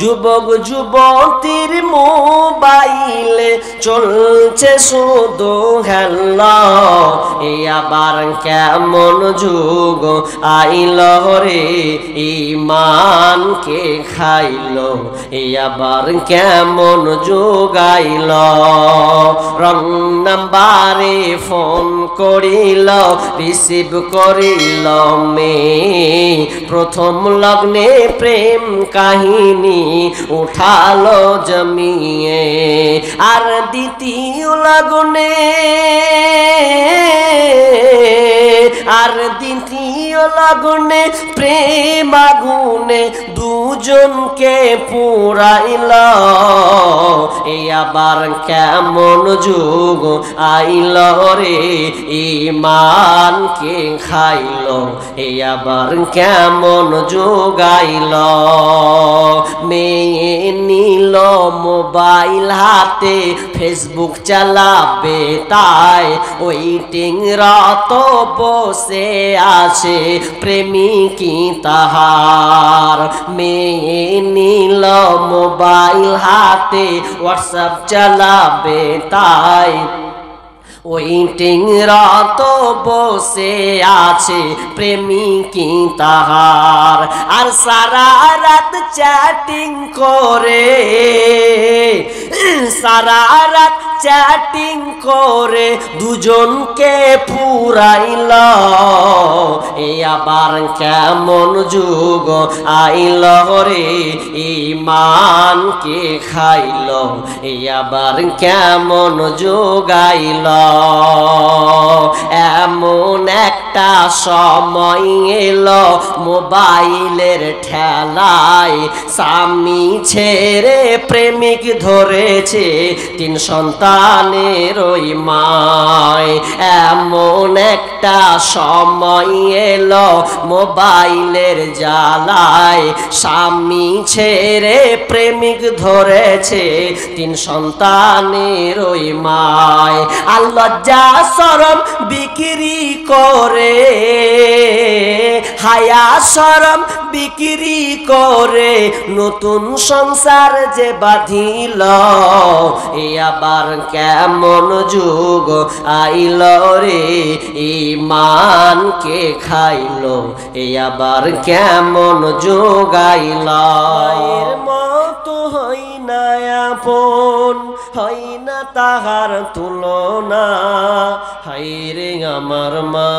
যুবক যুবতীর মোবাইলে চলছে শুধু হেলা, এ আবার কেমন যুগ আইল রে, ঈমানকে খাইল, এ আবার কেমন যুগ আইল। রং নাম্বারে ফোন করিল, রিসিভ করিল মেয়ে, প্রথম লগ্নে প্রেম কাহিনী উঠালো জমিয়ে, আর দ্বিতীয় লগ্নে প্রেম আগুনে দুজনকে পুরাইল, এই আবার কেমন যুগ আইল রে, ঈমানকে খাইল, এই আবার কেমন যুগ আইল। মেয়ে নিল মোবাইল হাতে, ফেসবুক চালাবে তাই ওয়েটিং রত বসে আছে প্রেমিকী তাহার। মেয়ে নিল মোবাইল হাতে, হোয়াটসঅ্যাপ চালাবে তাই ওয়েটিং রত বসে আছে প্রেমিকী তাহার। আর সারা রাত চ্যাটিং করে, সারা রাত চ্যাটিং করে দুজনকে পুরাইল, এ আবার কেমন যুগ আইল রে, ঈমানকে খাইল, এ আবার কেমন যুগ আইল। এমন একটা সময় এলো মোবাইলের ঠেলায়, স্বামী ছেড়ে প্রেমিক ধরেছে তিন সন্তানের ওই মায়। এমন একটা সময় এলো মোবাইলের জ্বালায়, স্বামী ছেড়ে প্রেমিক ধরেছে তিন সন্তানের ওই মায়। লজ্জা শরম বিক্রি করে, হায়া শরম বিক্রি করে নতুন সংসার যে বাঁধিল, এ আবার কেমন যুগ আইল রে, ঈমানকে খাইল, এ আবার কেমন যুগ আইল। মায়ের মতো হই না আপন, হই না তাহার তুলনা, হায়রে আমার মা,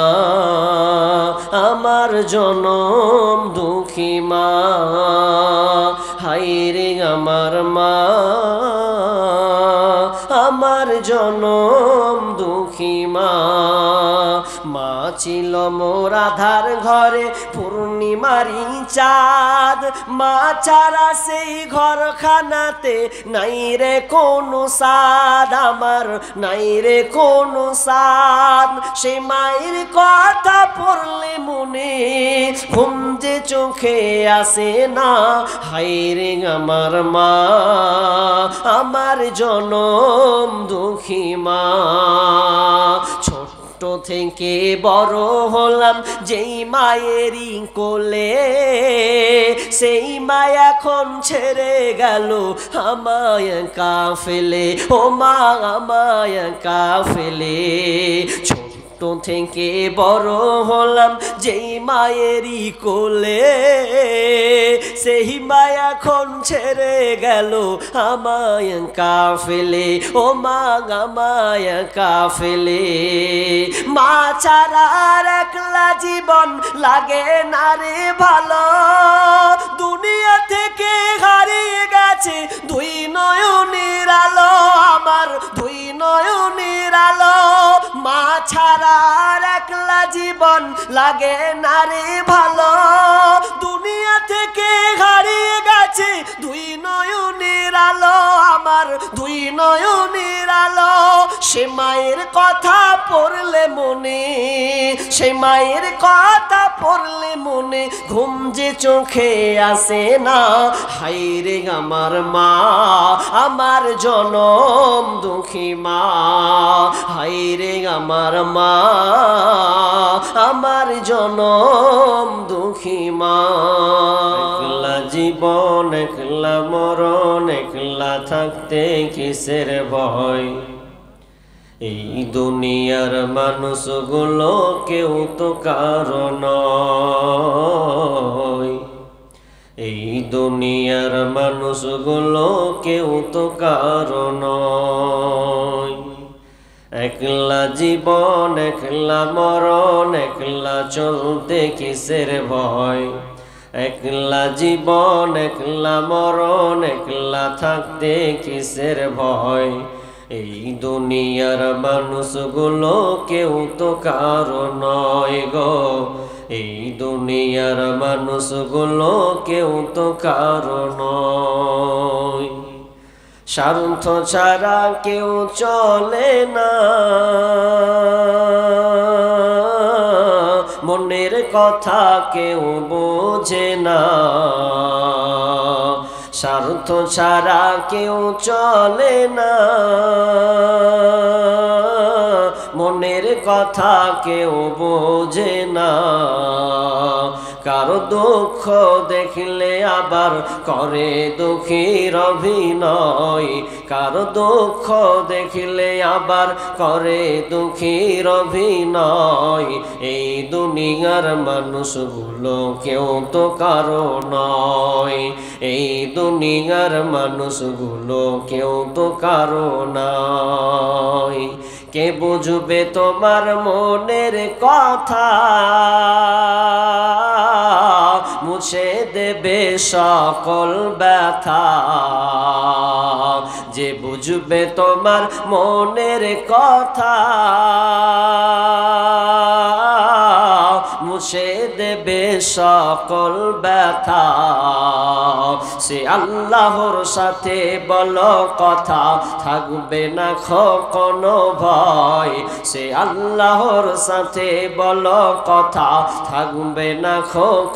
আমার জনম দুঃখী মা, হায়রে আমার মা, আমার জনম দুঃখী মা। মা ছিল মোর আধার ঘরে পূর্ণিমারি চাঁদ, মা ছাড়া সেই ঘরখানাতে নাই রে কোনো সাদ, আমার নাই রে কোনো সাদ। সে মায়ের কথা পড়লে মনে ঘুম যে চোখে আসে না, হায়রে আমার মা, আমার জনম দুঃখী মা। ছোট থেকে বড় হলাম যেই মায়েরই কোলে, সেই মা এখন ছেড়ে গেল আমায় একা ফেলে, ও মা আমায় একা ফেলে। ছোট থেকে বড় হলাম যেই মায়েরই কোলে, সেই মা এখন ছেড়ে গেল আমায় একা ফেলে, ও মা আমায় একা ফেলে। মা ছাড়া একলা জীবন লাগে না রে ভালো, দুনিয়া থেকে হারিয়ে গেছে দুই নয়নের আলো, আমার দুই নয়নের আলো। মা ছাড়া একলা জীবন লাগে না রে ভালো, দুনিয়া থেকে হারিয়ে গেছে দুই নয়নের আলো, আমার দুই নয়নের আলো। সে মায়ের কথা পড়লে মনে, সে মায়ের কথা পড়লে মনে ঘুম যে চোখে আসে না। হায়রে আমার মা, আমার জনম দুঃখী মা, হায়রে আমার মা, আমার জনম দুঃখী মা। একলা জীবন একলা মরণ, একলা থাকতে কিসের ভয়? এই দুনিয়ার মানুষগুলো কেউ তো কারো নয়, এই দুনিয়ার মানুষগুলো কেউ তো কারো নয়। একলা জীবন একলা মরণ, একলা চলতে কিসের ভয়? একলা জীবন একলা মরণ, একলা থাকতে কিসের ভয়? এই দুনিয়ার মানুষগুলো কেউ তো কারো নয় গো, এই দুনিয়ার মানুষগুলো কেউ তো কারো নয়। স্বার্থ ছাড়া কেউ চলে না, মনের কথা কেউ বোঝে না। স্বার্থ ছাড়া কেউ চলে না, মনের কথা কেউ বোঝে না। কারো দুঃখ দেখলে আবার করে দুঃখীর অভিনয়, কারো দুঃখ দেখলে আবার করে দুঃখীর অভিনয়। এই দুনিয়ার মানুষগুলো কেউ তো কারো নয়, এই দুনিয়ার মানুষগুলো কেউ তো কারো নয়। কে বুঝবে তোমার মনের কথা, মুছে দেবে সকল ব্যথা। যে বুঝবে তোমার মনের কথা, মুছে দেবে সকল ব্যথা। সে আল্লাহর সাথে বলো কথা, থাকবে না কোনো ভয়। সে আল্লাহর সাথে বলো কথা, থাকবে না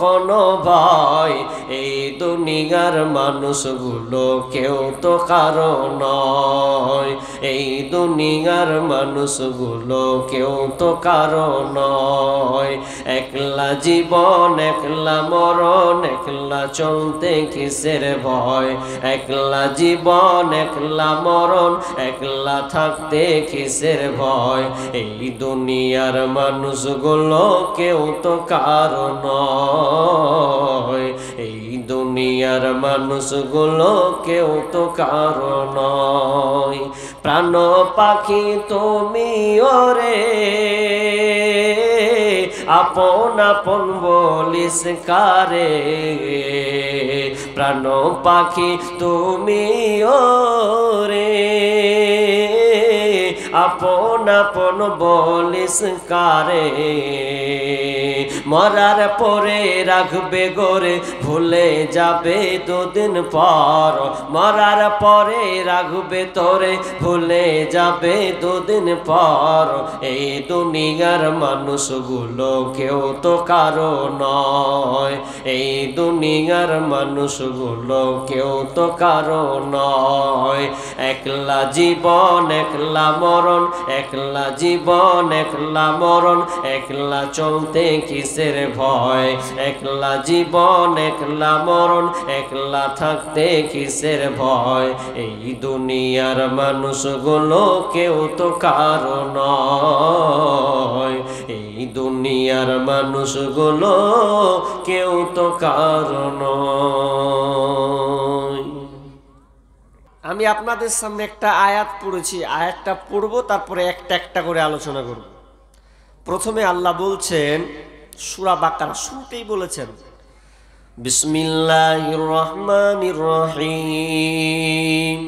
কোনো ভয়। এই দুনিয়ার মানুষগুলো কেউ তো কারো নয়, এই দুনিয়ার মানুষগুলো কেউ তো কারো নয়। একলা জীবন একলা মরণ, একলা চলতে কিসের ভয়? একলা জীবন একলা মরণ, একলা থাকতে কিসের ভয়? এই দুনিয়ার মানুষগুলো কেউ তো কারো নয়, এই দুনিয়ার মানুষগুলো কেউ তো কারো নয়। প্রাণ পাখি তুমি ওরে, আপন আপন বলিস কারে? প্রাণ পাখি তুমি ওরে, আপন আপন বলিস কারে? মরার পরে রাখবে গোরে, ভুলে যাবে দুদিন পর। মরার পরে রাখবে তোরে, ভুলে যাবে দুদিন পর। এই দুনিয়ার মানুষগুলো কেউ তো কারো নয়, এই দুনিয়ার মানুষগুলো কেউ তো কারো নয়। একলা জীবন একলা মরণ, একলা জীবন একলা মরণ, একলা চলতে কিসের ভয়? একলা জীবন একলা মরণ, একলা থাকতে কিসের ভয়? এই দুনিয়ার মানুষগুলো কেউ তো কারো নয়, এই দুনিয়ার মানুষগুলো কেউ তো কারো নয়। আমি আপনাদের সামনে একটা আয়াত পড়েছি, আয়াতটা পড়বো, তারপরে একটা একটা করে আলোচনা করব। প্রথমে আল্লাহ বলছেন, সূরা বাকারা শুরুতেই বলেছেন, বিসমিল্লাহির রহমানির রহিম,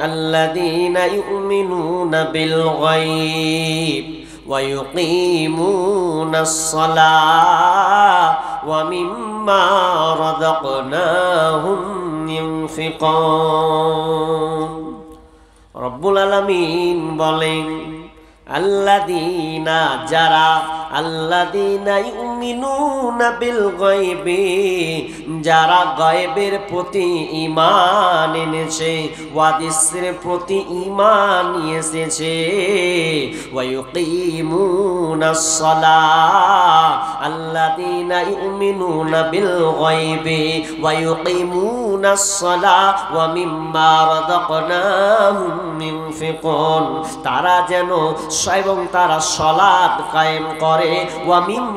আল্লাযীনা ইউমিনুনা বিল গায়ব ওয়া ইউকিমুনাস সালাহ ওয়া মিম্মা রাযাকনাহুম ইউনফিকুন। রব্বুল আলামিন বলেন আল্লাযীনা যারা, আল্লাযীনা ইউমিনুনা বিল গায়বি যারা গায়বের প্রতি ঈমান এনেছে, ওয়াদিসের প্রতি ঈমান এসেছে, ওয়া ইউকিমুনাস সালাহ আল্লাযীনা ইউমিনুনা বিল গায়বি ওয়া ইউকিমুনাস সালাহ ওয়া মিম্মা রাযাকনাহুম ইউনফিকুন। তারা যেন এবং তারা সালাত কায়েম করে। ওয়া মিম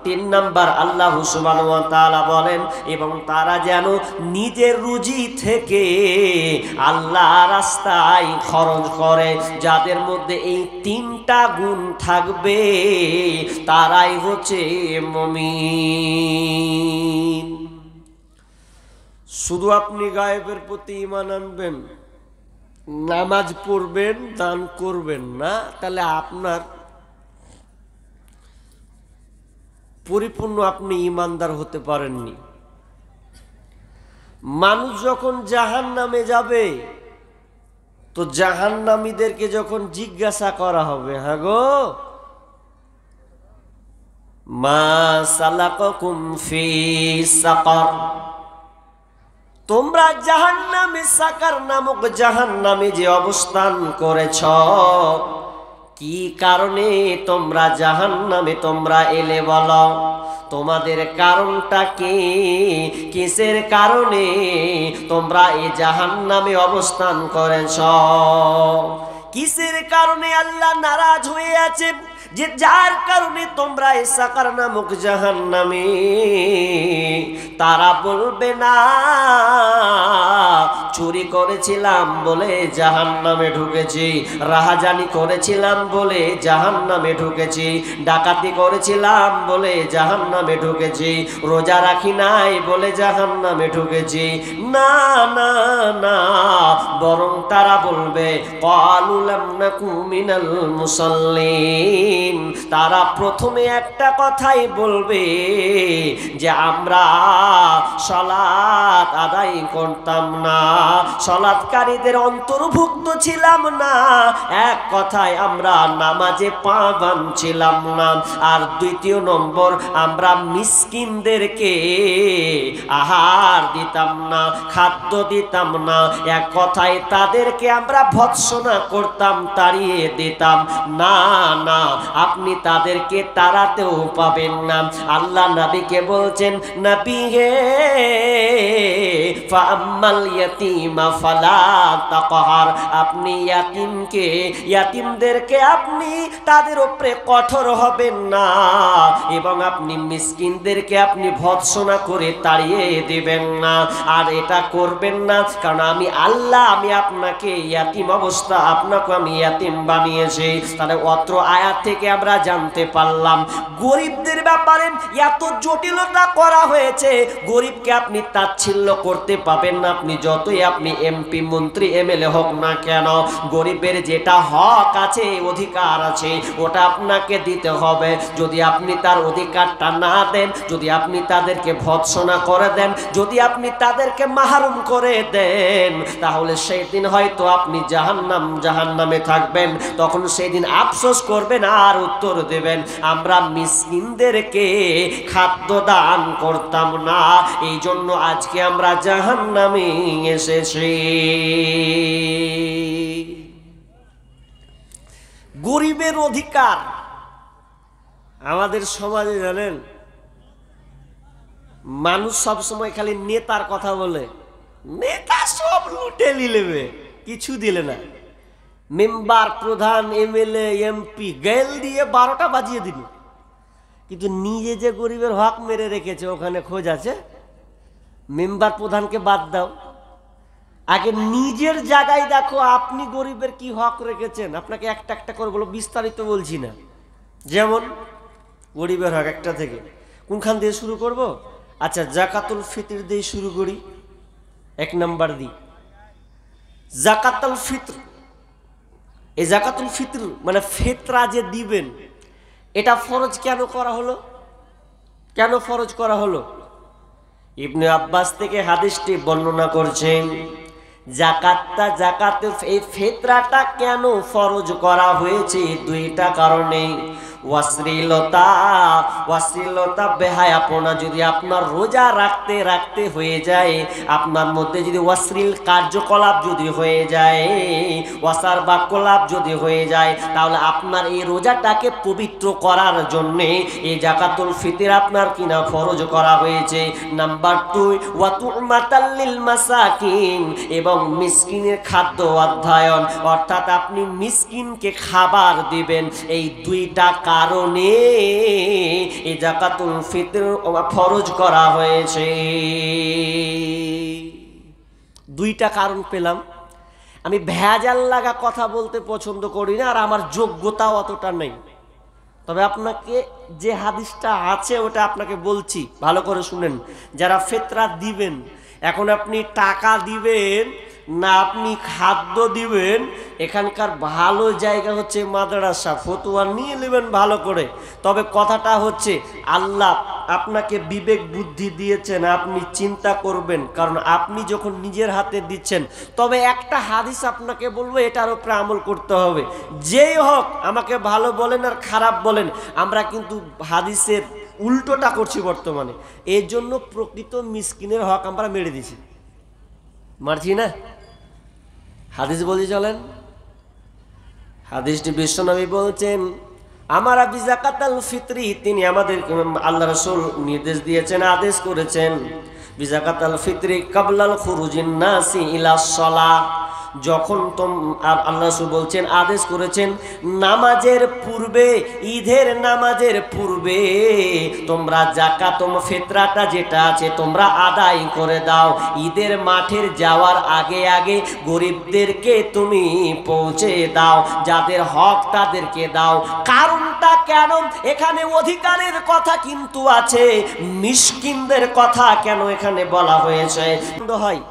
৩ নাম্বার আল্লাহ সুবহানাহু ওয়া তাআলা বলেন এবং তারা যেন নিজের রুজি থেকে আল্লাহ রাস্তায় খরচ করে। যাদের মধ্যে এই ৩টা গুণ থাকবে তারাই হচ্ছে মুমিন। শুধু আপনি গায়েবের প্রতি ঈমান আনবেন, নামাজ পড়বেন, দান করবেন না, তাহলে আপনার পরিপূর্ণ আপনি ঈমানদার হতে পারেননি। মানুষ যখন জাহান্নামে যাবে তো জাহান্নামীদেরকে যখন জিজ্ঞাসা করা হবে, হ্যাঁ গো মা সালাকাকুম ফি সাকার, তোমরা জাহান্নামে সাকার নামক জাহান্নামে যে অবস্থান করেছ, কি কারণে তোমরা জাহান্নামে তোমরা এলে বলো? তোমাদের কারণটা কি? কিসের কারণে তোমরা এই জাহান্নামে অবস্থান করেছ? কিসের কারণে আল্লাহ নারাজ হয়ে আছেন যে যার কারণে তোমরা এই সাকার নামক জাহান্নামে? তারা বলবে না চুরি করেছিলাম বলে জাহান্নামে ঢুকেছি, রাহাজানি করেছিলাম বলে জাহান্নামে ঢুকেছি, ডাকাতি করেছিলাম বলে জাহান্নামে ঢুকেছি, রোজা রাখি নাই বলে জাহান্নামে ঢুকেছি। না না না, বরং তারা বলবে ক্বালু লাম নাকু মিনাল মুসাল্লিন। তারা প্রথমে একটা কথাই বলবে যে আমরা সালাত আদায় করতাম না, সালাতকারীদের অন্তর্ভুক্ত ছিলাম না, এক কথায় আমরা নামাজে পা বাঁধছিলাম না। আর দ্বিতীয় নম্বর, আমরা মিসকিনদেরকে আহার দিতাম না, খাদ্য দিতাম না, এক কথায় তাদেরকে আমরা ভৎসনা করতাম, তাড়িয়ে দিতাম। না না, আপনি তাদেরকে তাড়াতেও পাবেন না। আল্লাহ নবীকে বলছেন, নবী হে ফাআম্মাল ইয়াতীমা ফালা তাকহার, আপনি ইয়াতীমকে, ইয়াতীমদেরকে আপনি তাদের উপরে কঠোর হবেন না এবং আপনি মিসকিনদেরকে আপনি ভৎসনা করে তাড়িয়ে দিবেন না। আর এটা করবেন না কারণ আমি আল্লাহ, আমি আপনাকে ইয়াতীম অবস্থা, আপনাকে আমি ইয়াতীম বানিয়েছি। তাহলে অত্র আয়াত থেকে আমরা জানতে পারলাম গরিবদের ব্যাপারে এত জটিলতা করা হয়েছে। গরিবকে আপনি তাচ্ছিল্য করতে পাবেন না, আপনি যতই আপনি এমপি মন্ত্রী এমএলএ হোক না কেন, গরিবের যেটা হক আছে, অধিকার আছে, ওটা আপনাকে দিতে হবে। যদি আপনি তার অধিকারটা না দেন, যদি আপনি তাদেরকে ভৎসনা করে দেন, যদি আপনি তাদেরকে মাহরুম করে দেন, তাহলে সেই দিন হয়তো আপনি জাহান্নামে থাকবেন। তখন সেই দিন আফসোস করবেন আর উত্তর দেবেন আমরা মিসকিনদেরকে খাদ্য দান করতাম না, এই জন্য আজকে আমরা জাহান্নামে এসেছি। গরিবের অধিকার আমাদের সমাজে জানেন, মানুষ সবসময় খালি নেতার কথা বলে, নেতা সব লুটে নিলেবে, কিছু দিলে না। মেম্বার, প্রধান, এমএলএ, এমপি গেল দিয়ে 12টা বাজিয়ে দিল, কিন্তু নিজে যে গরিবের হক মেরে রেখেছে ওখানে খোঁজ আছে? মেম্বার প্রধানকে বাদ দাও, আগে নিজের জায়গায় দেখো আপনি গরিবের কি হক রেখেছেন। আপনাকে একটা একটা করে বলো, বিস্তারিত বলছি না। যেমন গরিবের হক একটা থেকে কোনখান দিয়ে শুরু করব? আচ্ছা, জাকাতুল ফিতর দিয়ে শুরু করি। 1 নাম্বার দিই জাকাতুল ফিতর। এই জাকাতুল ফিতর মানে ফিতরা যে দিবেন, এটা ফরজ কেন করা হলো? কেন ফরজ করা হলো? ইবনে আব্বাস থেকে হাদিসটি বর্ণনা করছেন, জাকাতের এই ফিতরাটা কেন ফরজ করা হয়েছে? দুইটা কারণে। অশ্লীলতা বেহায়াপনা যদি আপনার রোজা রাখতে রাখতে হয়ে যায়, আপনার মধ্যে যদি অশ্লীল কার্যকলাপ যদি হয়ে যায়, অসার বাক্যলাপ যদি হয়ে যায়, তাহলে আপনার এই রোজাটাকে পবিত্র করার জন্যে এই জাকাতুল ফিতর আপনার কিনা ফরজ করা হয়েছে। নাম্বার 2, ওয়া তু'মাতাল লিল মাসাকিন, এবং মিসকিনের খাদ্য অধ্যয়ন, অর্থাৎ আপনি মিসকিনকে খাবার দিবেন। এই দুইটা কারণে এই জাকাতুল ফিতর ফরজ করা হয়েছে। দুইটা কারণ পেলাম। আমি ভেজাল লাগা কথা বলতে পছন্দ করি না, আর আমার যোগ্যতাও অতটা নেই। তবে আপনাকে যে হাদিসটা আছে ওটা আপনাকে বলছি, ভালো করে শুনেন। যারা ফিতরা দিবেন, এখন আপনি টাকা দিবেন না আপনি খাদ্য দিবেন, এখানকার ভালো জায়গা হচ্ছে মাদ্রাসা। ফতোয়া নিয়ে নেবেন ভালো করে। তবে কথাটা হচ্ছে, আল্লাহ আপনাকে বিবেক বুদ্ধি দিয়েছেন, আপনি চিন্তা করবেন, কারণ আপনি যখন নিজের হাতে দিচ্ছেন। তবে একটা হাদিস আপনাকে বলবো, এটার উপরে আমল করতে হবে। যেই হোক, আমাকে ভালো বলেন আর খারাপ বলেন, আমরা কিন্তু হাদিসের উল্টোটা করছি বর্তমানে। এই জন্য প্রকৃত মিসকিনের হক আমরা মেরে দিছি, মারছি না। হাদিস বলি চলেন। হাদিসটি বিশ্বনবী বলছেন, আমার আবি যাকাতুল ফিতরি, তিনি আমাদের আল্লাহ রাসূল নির্দেশ দিয়েছেন, আদেশ করেছেন, বিযাকাতুল ফিতরি কাবলাল খুরুজিন নাসি ইলা সালাহ। যখন আল্লাহ রাসূল বলছেন, আদেশ করেছেন, নামাজের পূর্বে, ঈদের নামাজের পূর্বে তোমরা যাকাত ফিতরাটা যেটা আছে তোমরা আদায় করে দাও। ঈদের মাঠের যাওয়ার আগে আগে গরিবদেরকে তুমি পৌঁছে দাও, যাদের হক তাদেরকে দাও। কারণটা কেন? এখানে অধিকারের কথা কিন্তু আছে, মিসকিনদের কথা কেন এখানে বলা হয়েছে? হয়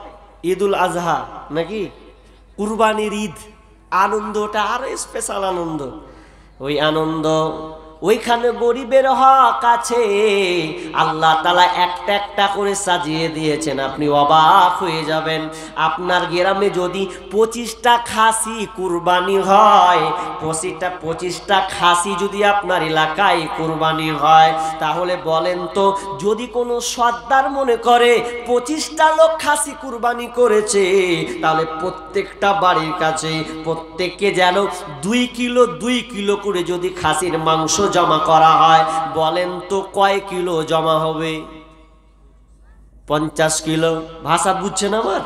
ঈদুল আজহা নাকি কুরবানির ঈদ, আনন্দটা আরো স্পেশাল আনন্দ। ওই আনন্দ, ওইখানে গরিবের হক আছে, আল্লাহ তাআলা একটা একটা করে সাজিয়ে দিয়েছেন। আপনি অবাক হয়ে যাবেন। আপনার গ্রামে যদি 25টা খাসি কুরবানি হয়, 25টা খাসি যদি আপনার এলাকায় কুরবানি হয়, তাহলে বলেন তো, যদি কোনো সর্দার মনে করে 25টা লোক খাসি কুরবানি করেছে, তাহলে প্রত্যেকটা বাড়ির কাছে প্রত্যেককে যেন 2 কিলো করে যদি খাসির মাংস জমা করা হয়, বলেন তো কয় কিলো জমা হবে? 50 কিলো। ভাষা বুঝছেন আমার?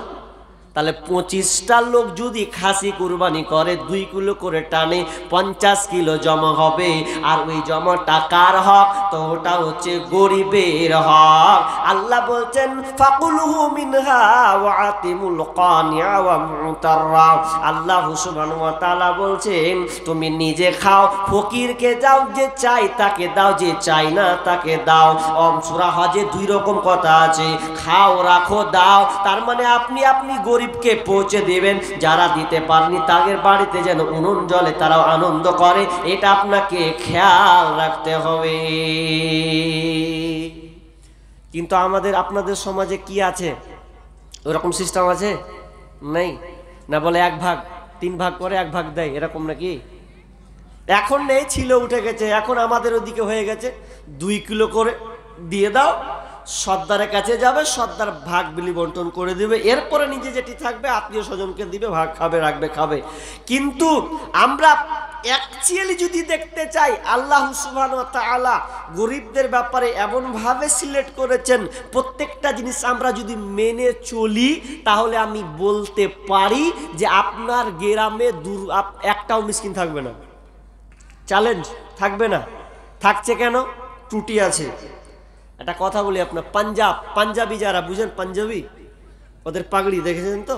তাহলে 25টা লোক যদি খাসি কুরবানি করে, 2 কিলো করে টানে, 50 কিলো জমা হবে। আর ওই জমা টাকার হক, তো ওটা হচ্ছে গরিবের হক। আল্লাহ বলছেন, ফাকুলুহু মিনহা ওয়া আতিমুল কানিয়া ওয়া মুতাররা। আল্লাহ সুবহানাহু ওয়া তাআলা বলছেন, তুমি নিজে খাও, ফকিরকে দাও, যে চাই তাকে দাও, যে চাই না তাকে দাও। সূরা হজে 2 রকম কথা আছে, খাও, রাখো, দাও। তার মানে আপনি গরিবকে পৌঁছে দিবেন। যারা দিতে পারেনি তাদের বাড়িতে যেন উনুন জ্বলে, তারাও আনন্দ করে, এটা আপনাকে খেয়াল রাখতে হবে। কিন্তু আপনাদের সমাজে কি আছে? ওরকম সিস্টেম আছে? নেই না, বলে 1 ভাগ 3 ভাগ করে 1 ভাগ দেয়, এরকম নাকি? এখন নেই, ছিল, উঠে গেছে। এখন আমাদের ওদিকে হয়ে গেছে 2 কিলো করে দিয়ে দাও, সর্দারের কাছে যাবে, সর্দার ভাগ বিলি বন্টন করে দিবে, এরপরে নিজে যেটি থাকবে আত্মীয় স্বজনকে দিবে, ভাগ খাবে, রাখবে, খাবে। কিন্তু আমরা অ্যাকচুয়ালি যদি দেখতে চাই, আল্লাহ সুবহানাহু ওয়া তাআলা গরিবদের ব্যাপারে এমনভাবে সিলেক্ট করেছেন, প্রত্যেকটা জিনিস আমরা যদি মেনে চলি, তাহলে আমি বলতে পারি যে আপনার গ্রামে একটাও মিসকিন থাকবে না। চ্যালেঞ্জ, থাকবে না। থাকছে কেন? ত্রুটি আছে। একটা কথা বলি আপনার, পাঞ্জাবি যারা বুঝেন, পাঞ্জাবি, ওদের পাগড়ি দেখেছেন তো?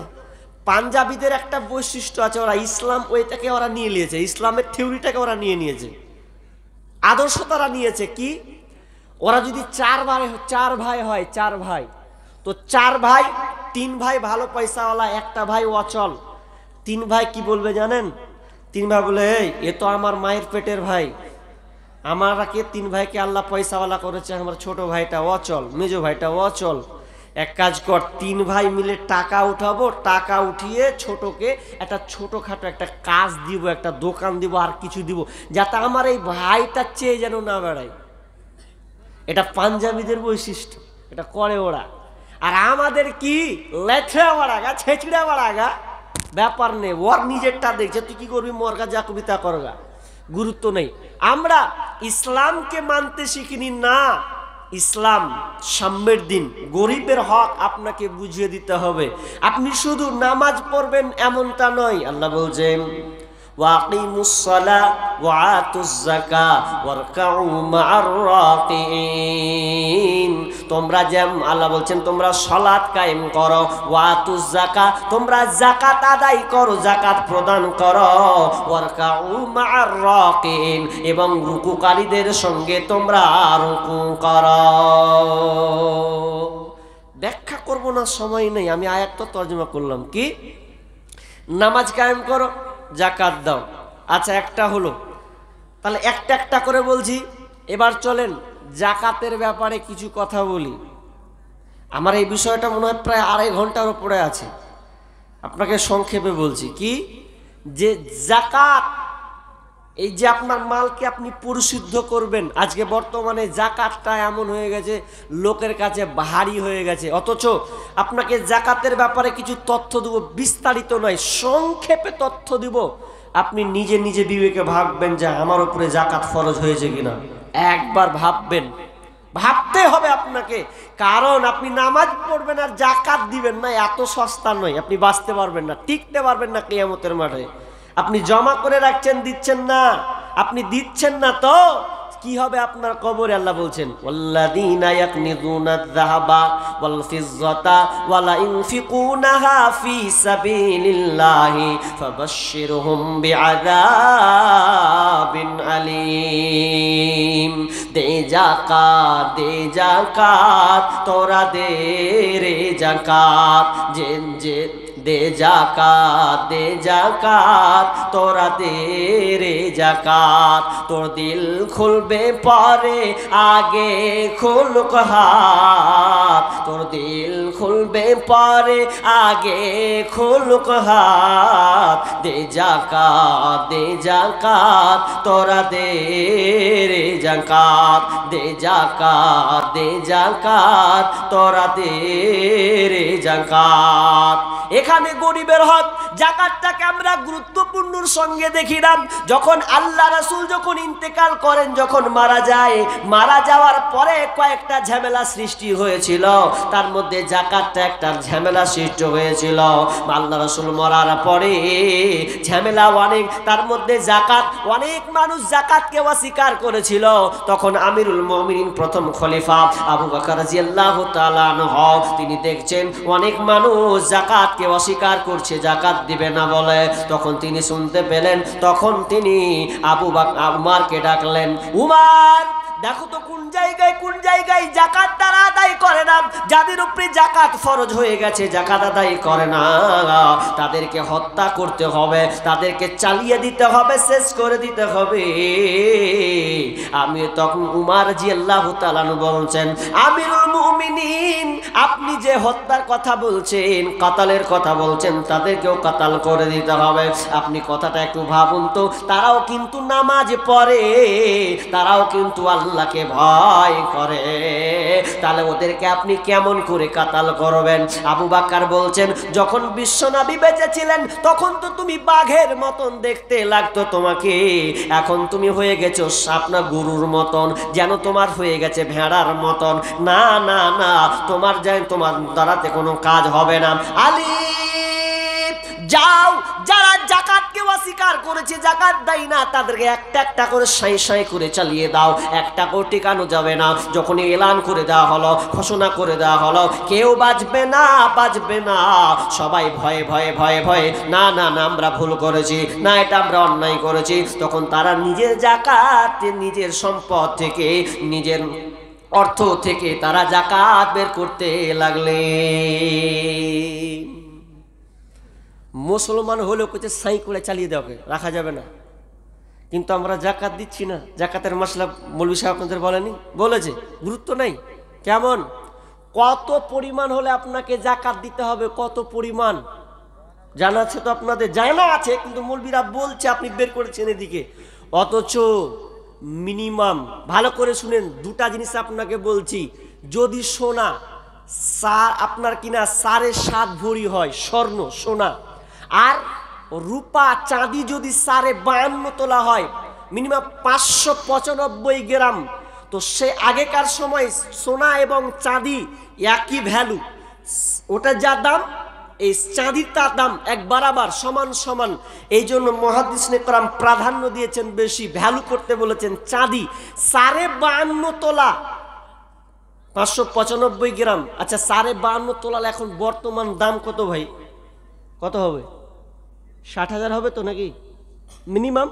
পাঞ্জাবিদের একটা বৈশিষ্ট্য আছে, ওরা ইসলাম ওইটাকে ওরা নিয়ে নিয়েছে, ইসলামের থিওরিটাকে ওরা নিয়েছে, আদর্শ তারা নিয়েছে। কি? ওরা যদি 4 ভাই হয়, 4 ভাই, তো 4 ভাই, 3 ভাই ভালো পয়সাওয়ালা, একটা ভাই অচল। 3 ভাই কি বলবে জানেন? 3 ভাই বলে, এ তো আমার মায়ের পেটের ভাই, আমাকে 3 ভাইকে আল্লাহ পয়সাওয়ালা করেছে, আমার ছোট ভাইটা অচল, মেজো ভাইটা অচল। এক কাজ কর, 3 ভাই মিলে টাকা উঠাবো, টাকা উঠিয়ে ছোটকে একটা ছোটখাটো একটা কাজ দিব, একটা দোকান দিব, আর কিছু দিব, যাতে আমার এই ভাইটার চেয়ে যেন না বেড়ায়। এটা পাঞ্জাবিদের বৈশিষ্ট্য, এটা করে ওরা। আর আমাদের কি লেথড়া বাড়াগা, ছেঁচড়া বাড়াগা, ব্যাপার নেই, ওর নিজেরটা দেখছে, তুই কি করবি, মরগা যা করবি তা করগা, গুরুত্ব নেই। আমরা ইসলামকে মানতে শিখিনি না। ইসলাম সাম্যের দিন, গরিবের হক আপনাকে বুঝিয়ে দিতে হবে। আপনি শুধু নামাজ পড়বেন এমনটা নয়। আল্লাহ বলছেন ওয়াকিমুস সালাহ ওয়া আতুজ যাকাত ওয়ারকাউ মা'আর রাকিঈন। তোমরা আল্লাহ বলছেন তোমরা সালাত কায়েম করো, ওয়া আতুজ যাকাত, তোমরা যাকাত আদায় করো, যাকাত প্রদান করো, ওয়ারকাউ মা'আর রাকিঈন, এবং রুকুকারীদের সঙ্গে তোমরা রুকু করো। ব্যাখ্যা করব না, সময় নেই, আমি আয়াতটা তর্জমা করলাম। কি? নামাজ কায়েম করো, যাকাত দাও। আচ্ছা, একটা হলো, তাহলে একটা একটা করে বলছি। এবার চলেন যাকাতের ব্যাপারে কিছু কথা বলি। আমার এই বিষয়টা মনে হয় প্রায় 2.5 ঘন্টার উপরে আছে, আপনাকে সংক্ষেপে বলছি। কি? যে যাকাত, এই যে আপনার মালকে আপনি পরিশুদ্ধ করবেন, আজকে বর্তমানে যাকাতটা এমন হয়ে গেছে, লোকের কাছে ভারী হয়ে গেছে। অথচ আপনাকে যাকাতের ব্যাপারে কিছু তথ্য দেব, বিস্তারিত নয়, সংক্ষেপে তথ্য দিব। আপনি নিজে নিজে বিবেকে ভাববেন যে আমার উপরে যাকাত ফরজ হয়েছে কিনা। একবার ভাববেন, ভাবতে হবে আপনাকে, কারণ আপনি নামাজ পড়বেন আর যাকাত দিবেন না, এত সস্তা নয়। আপনি বাঁচতে পারবেন না, টিকতে পারবেন না কিয়ামতের মাঠে। আপনি জমা করে রাখছেন, দিচ্ছেন না, আপনি দিচ্ছেন না, তো কি হবে আপনার কবরে? আল্লাহ বলছেন ওয়াল্লাযীনা ইয়াকনিযুনায যাহাবা ওয়াল ফিজ্জাতা ওয়ালা ইনফিকুনাহা ফি সাবিলিল্লাহি ফাবাশশিরহুম বিআযাবিন আলীম। দে যাকাত, দে যাকাত, তোরা দে রে যাকাত, যে দে যাকাত, দে যাকাত, তোরা দে রে যাকাত। তোর দিল খুলবে পরে, আগে খুলুক হাত। তোর দিল খুলবে পরে, আগে খুলুক হাত। দে যাকাত, দে যাকাত, তোরা দে রে যাকাত। দে যাকাত, দে যাকাত, তোরা দে রে যাকাত। এখানে গরিবের হক, যাকাতটাকে আমরা গুরুত্বপূর্ণর সঙ্গে দেখিলাম। যখন আল্লাহ রাসূল যখন ইন্তেকাল করেন, যখন মারা যায়, মারা যাওয়ার পরে কয়েকটা ঝামেলা সৃষ্টি হয়েছিল, তার মধ্যে যাকাতটা একটা ঝামেলা সৃষ্টি হয়েছিল। আল্লাহ রাসূল মরার পরে ঝামেলা অনেক, তার মধ্যে যাকাত, অনেক মানুষ যাকাতকে অস্বীকার করেছিল। তখন আমিরুল মুমিনিন প্রথম খলিফা আবু বকর রাদিয়াল্লাহু তাআলা আনহু, তিনি দেখছেন অনেক মানুষ যাকাতকে অস্বীকার করছে, যাকাত দিবে না বলে। তখন তিনি শুনতে পেলেন, তখন তিনি আবু বকর উমরকে ডাকলেন, উমর দেখো তো কোন জায়গায় যাকাত তারা আদায় করে না, যাদের উপরে যাকাত ফরজ হয়ে গেছে যাকাত আদায় করে না, তাদেরকে হত্যা করতে হবে, তাদেরকে চালিয়ে দিতে হবে, শেষ করে দিতে হবে। আমি তখন উমর রাদিয়াল্লাহু তাআলা আনহু বলছেন, আমিরুল মুমিনিন, আপনি যে হত্যার কথা বলছেন, কাতালের কথা বলছেন, তাদেরকেও কাতাল করে দিতে হবে। আপনি কথাটা একটু ভাবুন তো, তারাও কিন্তু নামাজ পড়ে, তারাও কিন্তু আল্লাহকে ভয় করে, তাহলে ওদেরকে আপনি কেমন করে কাতাল করবেন? আবু বকর বলছেন, যখন বিশ্বনবী বেঁচে ছিলেন তখন তো তুমি বাঘের মতন দেখতে লাগতো তোমাকে, এখন তুমি হয়ে গেছো শাপনা গরুর মতন, যেন তোমার হয়ে গেছে ভেড়ার মতন। না না না, তোমার দ্বারাতে কোনো কাজ হবে না। আলী যাও, যারা যাকাতকে অস্বীকার করেছে, যাকাত দেয় না, তাদেরকে একটা একটা করে সাঁই সাঁই করে চালিয়ে দাও, একটা করে টিকানো যাবে না। যখন এলান করে দেওয়া হলো, ঘোষণা করে দেওয়া হলো, কেউ বাঁচবে না, বাঁচবে না, সবাই ভয়ে ভয়ে ভয়ে ভয়ে, না না না আমরা ভুল করেছি, না এটা আমরা অন্যায় করেছি, তখন তারা নিজের যাকাত, নিজের সম্পদ থেকে, নিজের অর্থ থেকে তারা যাকাত বের করতে লাগলেন। মুসলমান হলেও কিছু সাই করে চালিয়ে দেওয়া রাখা যাবে না, কিন্তু আমরা জাকাত দিচ্ছি না। জাকাতের মশলা মৌলভী সাহেব আপনাদের বলেনি? বলেছে, গুরুত্ব নাই। কেমন, কত পরিমাণ হলে আপনাকে জাকাত দিতে হবে, কত পরিমাণ জানা আছে তো আপনাদের? জানা আছে, কিন্তু মৌলবীরা বলছে, আপনি বের করেছেন এদিকে। অথচ মিনিমাম, ভালো করে শুনেন, দুটা জিনিস আপনাকে বলছি। যদি সোনা আপনার কিনা 7.5 ভরি হয় স্বর্ণ সোনা, আর রূপা চাঁদি যদি 52 তোলা হয়, মিনিমাম 595 গ্রাম, তো সে আগেকার সময় সোনা এবং চাঁদি একই ভ্যালু, ওটা যা দাম এই চাঁদির তার দাম এক বরাবর সমান সমান। এই জন্য মুহাদ্দিসিনে কেরাম প্রাধান্য দিয়েছেন, বেশি ভ্যালু করতে বলেছেন চাঁদি 52.5 তোলা 595 গ্রাম। আচ্ছা 52.5 তোলার এখন বর্তমান দাম কত ভাই? কত হবে? 60,000 হবে তো নাকি মিনিমাম?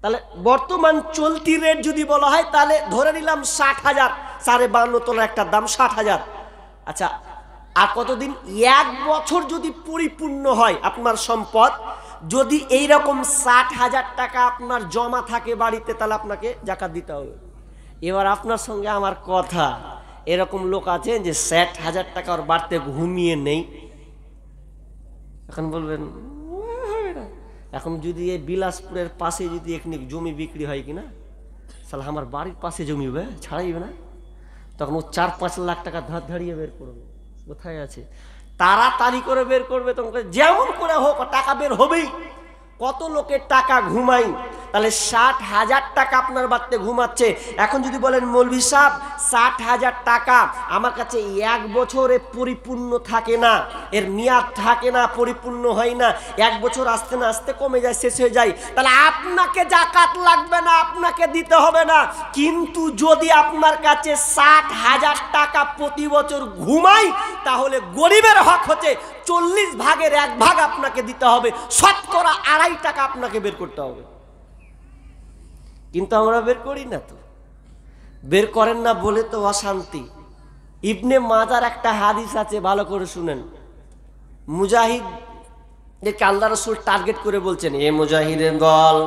তাহলে বর্তমান চলতি রেট যদি বলা হয়, তাহলে ধরে নিলাম 60,000, 52.5 তোলার একটা দাম 60,000। আচ্ছা আর কতদিন? 1 বছর যদি পরিপূর্ণ হয় আপনার সম্পদ, যদি এইরকম 60,000 টাকা আপনার জমা থাকে বাড়িতে, তাহলে আপনাকে জাকাত দিতে হবে। এবার আপনার সঙ্গে আমার কথা, এরকম লোক আছে যে 60,000 টাকা ওর বাড়িতে ঘুমিয়ে নেই। এখন বলবেন এখন যদি এই বিলাসপুরের পাশে যদি এখানে জমি বিক্রি হয় কিনা, তাহলে আমার বাড়ির পাশে জমি হবে, ছাড়াইবে না? তখন ও 4-5 লাখ টাকা ধার ধারিয়ে বের করবে। কোথায় আছে? তাড়াতাড়ি করে বের করবে, তোমাকে যেমন করে হোক টাকা বের হবেই। কত লোকের টাকা ঘুমাই, তাহলে 60,000 টাকা আপনার বাড়িতে ঘুমাচ্ছে। এখন যদি বলেন মৌলভী সাহেব 60,000 টাকা আমার কাছে 1 বছরে পরিপূর্ণ থাকে না, এর মেয়াদ থাকে না, পরিপূর্ণ হয় না, 1 বছর আস্তে না আস্তে কমে যায়, শেষ হয়ে যায়, তাহলে আপনাকে জাকাত লাগবে না, আপনাকে দিতে হবে না। কিন্তু যদি আপনার কাছে 60,000 টাকা প্রতি বছর ঘুমাই, তাহলে গরিবের হক হচ্ছে 40 ভাগের 1 ভাগ আপনাকে দিতে হবে, শতকরা 2.5 টাকা আপনাকে বের করতে হবে। কিন্তু আমরা বের করি না, তো বের করেন না বলে তো অশান্তি। ইবনে মাজার একটা হাদিস আছে, ভালো করে শুনেন। মুজাহিদদেরকে আল্লাহ রাসূল টার্গেট করে বলছেন, এ মুজাহিদের দল,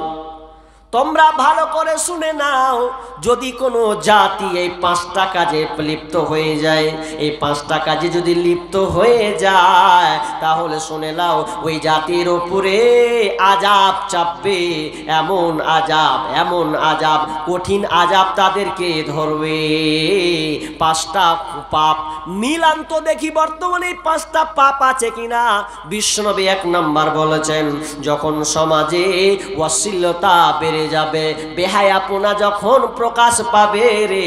তোমরা ভালো করে শুনে নাও, যদি কোনো জাতি এই 5টা কাজে লিপ্ত হয়ে যায়, এই 5টা কাজে যদি লিপ্ত হয়ে যায়, তাহলে শুনে নাও ওই জাতির উপরে আযাব চাপবে, এমন আযাব, এমন আযাব, কঠিন আযাব তাদেরকে ধরবে। 5টা পাপ মিলান তো দেখি বর্তমানে এই 5টা পাপ আছে কিনা। বিশ্বনবী 1 নাম্বার বলেছেন, যখন সমাজে অশ্লীলতা বেড়ে যাবে, বেহায়াপনা যখন প্রকাশ পাবে রে,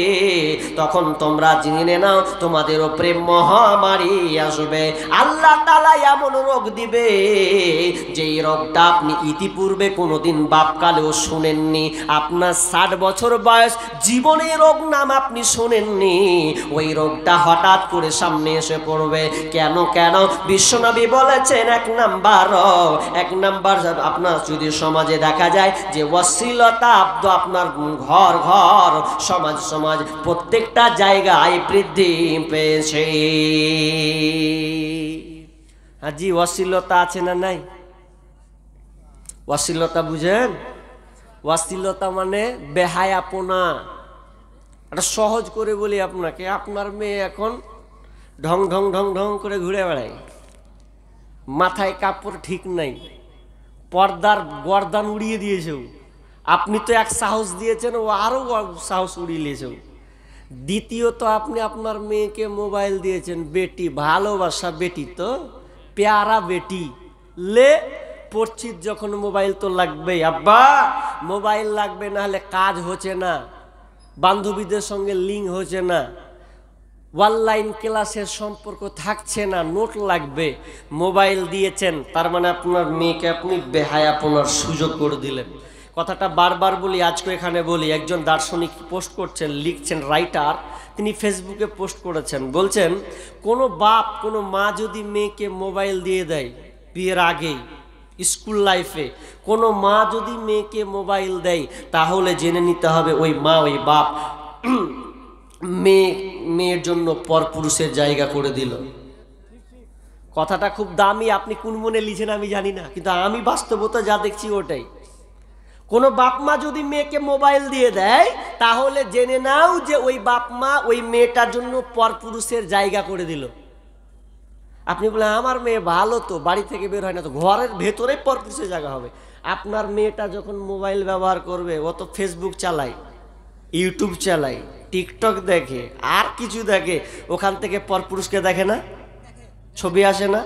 তখন তোমরা জেনে নাও তোমাদের উপরে মহামারী আসবে। আল্লাহ তাআলা এমন রোগ দিবে, যেই রোগটা আপনি ইতিপূর্বে কোনোদিন বাপকালেও শুনেননি। আপনার 60 বছর বয়স, জীবনে রোগ নাম আপনি শুনেননি, ওই রোগটা হঠাৎ করে সামনে এসে পড়বে। কেন কেন? বিশ্বনবী বলেছেন 1 নাম্বার আপনার যদি সমাজে দেখা যায় যে অশ্লীলতা আপনার ঘর ঘর, সমাজ প্রত্যেকটা জায়গায় বৃদ্ধি পেয়েছে। জি, অশ্লীলতা আছে না নাই? অশ্লীলতা বুঝেন? অশ্লীলতা মানে বেহায়াপনা। এটা সহজ করে বলি আপনাকে, আপনার মেয়ে এখন ঢং ঢং ঢং ঢং করে ঘুরে বেড়ায়, মাথায় কাপড় ঠিক নাই, পর্দার গর্দান উড়িয়ে দিয়েছে। আপনি তো এক সাহস দিয়েছেন, ও আরো সাহস উড়িয়ে নিয়েছে। দ্বিতীয়ত আপনি আপনার মেয়েকে মোবাইল দিয়েছেন, বেটি, ভালোবাসা বেটি, তো প্যারা বেটি, লে পড়ছি যখন মোবাইল তো লাগবেই, আব্বা মোবাইল লাগবে, না হলে কাজ হচ্ছে না, বান্ধবীদের সঙ্গে লিঙ্ক হচ্ছে না, অনলাইন ক্লাসের সম্পর্ক থাকছে না, নোট লাগবে, মোবাইল দিয়েছেন, তার মানে আপনার মেয়েকে আপনি বেহায়াপনার সুযোগ করে দিলেন। কথাটা বারবার বলি, আজকে এখানে বলি। একজন দার্শনিক পোস্ট করছেন, লিখছেন, রাইটার, তিনি ফেসবুকে পোস্ট করেছেন, বলছেন কোনো বাপ কোনো মা যদি মেয়েকে মোবাইল দিয়ে দেয় বিয়ের আগেই, স্কুল লাইফে কোনো মা যদি মেয়েকে মোবাইল দেয়, তাহলে জেনে নিতে হবে ওই মা, ওই বাপ মেয়ের জন্য পরপুরুষের জায়গা করে দিল। কথাটা খুব দামি, আপনি কোন মনে লিখেন আমি জানি না, কিন্তু আমি বাস্তবতা যা দেখছি ওটাই। কোনো বাপ মা যদি মেয়েকে মোবাইল দিয়ে দেয় তাহলে জেনে নাও যে ওই বাপ মা ওই মেয়েটার জন্য পরপুরুষের জায়গা করে দিল। আপনি বলেন আমার মেয়ে ভালো তো, বাড়ি থেকে বের হয় না তো, ঘরের ভেতরে পরপুরুষের জায়গা হবে। আপনার মেয়েটা যখন মোবাইল ব্যবহার করবে, ও তো ফেসবুক চালায়, ইউটিউব চালায়, টিকটক দেখে, আর কিছু দেখে, ওখান থেকে পরপুরুষকে দেখে না, ছবি আসে না,